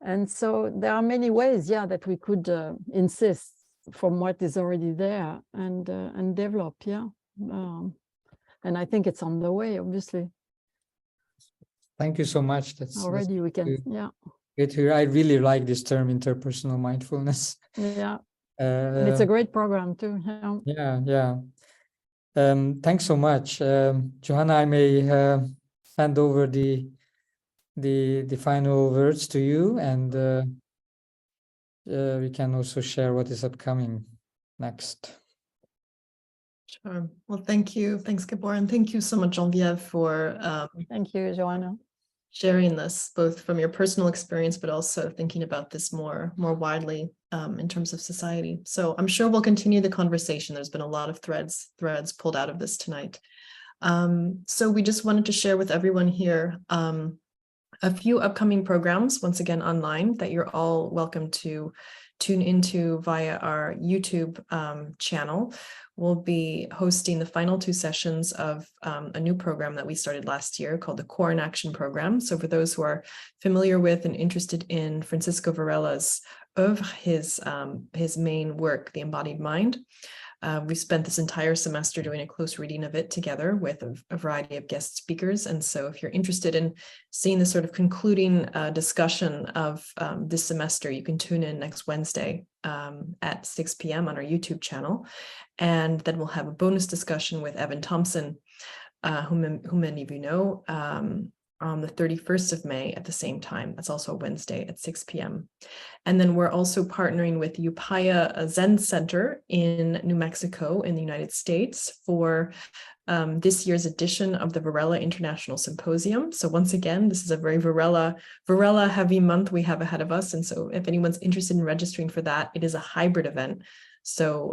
And so there are many ways, that we could insist from what is already there and develop, and I think it's on the way, obviously. Thank you so much. That's we can, great to hear. I really like this term, interpersonal mindfulness. Yeah, and it's a great program too. Yeah. Thanks so much, Johanna. I may hand over the final words to you, and we can also share what is upcoming next. Sure. Well, thank you. Thanks, Gabor. And thank you so much, Geneviève, for thank you, Johanna, sharing this, both from your personal experience, but also thinking about this more widely in terms of society. So I'm sure we'll continue the conversation. There's been a lot of threads pulled out of this tonight. So we just wanted to share with everyone here a few upcoming programs, once again online, that you're all welcome to tune into via our YouTube channel. We'll be hosting the final 2 sessions of a new program that we started last year called the Core in Action program. So for those who are familiar with and interested in Francisco Varela's oeuvre, his main work, The Embodied Mind, we spent this entire semester doing a close reading of it together with a variety of guest speakers. And so if you're interested in seeing the sort of concluding discussion of this semester, you can tune in next Wednesday at 6 p.m. on our YouTube channel. And then we'll have a bonus discussion with Evan Thompson, whom many of you know, on the 31st of May at the same time. That's also Wednesday at 6 p.m. And then we're also partnering with Upaya Zen Center in New Mexico in the United States for this year's edition of the Varela International Symposium. So once again, this is a very Varela heavy month we have ahead of us. And so if anyone's interested in registering for that, it is a hybrid event. So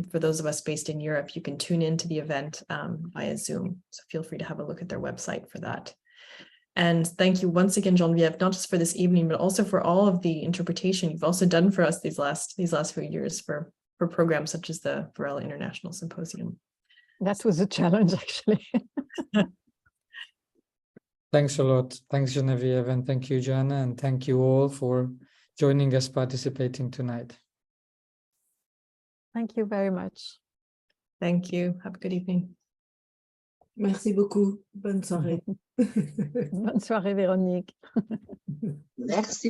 for those of us based in Europe, you can tune into the event via Zoom. So feel free to have a look at their website for that. And thank you once again, Geneviève, not just for this evening, but also for all of the interpretation you've also done for us these last few years for programs such as the Varela International Symposium. That was a challenge, actually. Thanks a lot. Thanks, Geneviève, and thank you, Joanna, and thank you all for joining us, participating tonight. Thank you very much. Thank you. Have a good evening. Merci beaucoup. Bonne soirée. Bonne soirée, Véronique. Merci.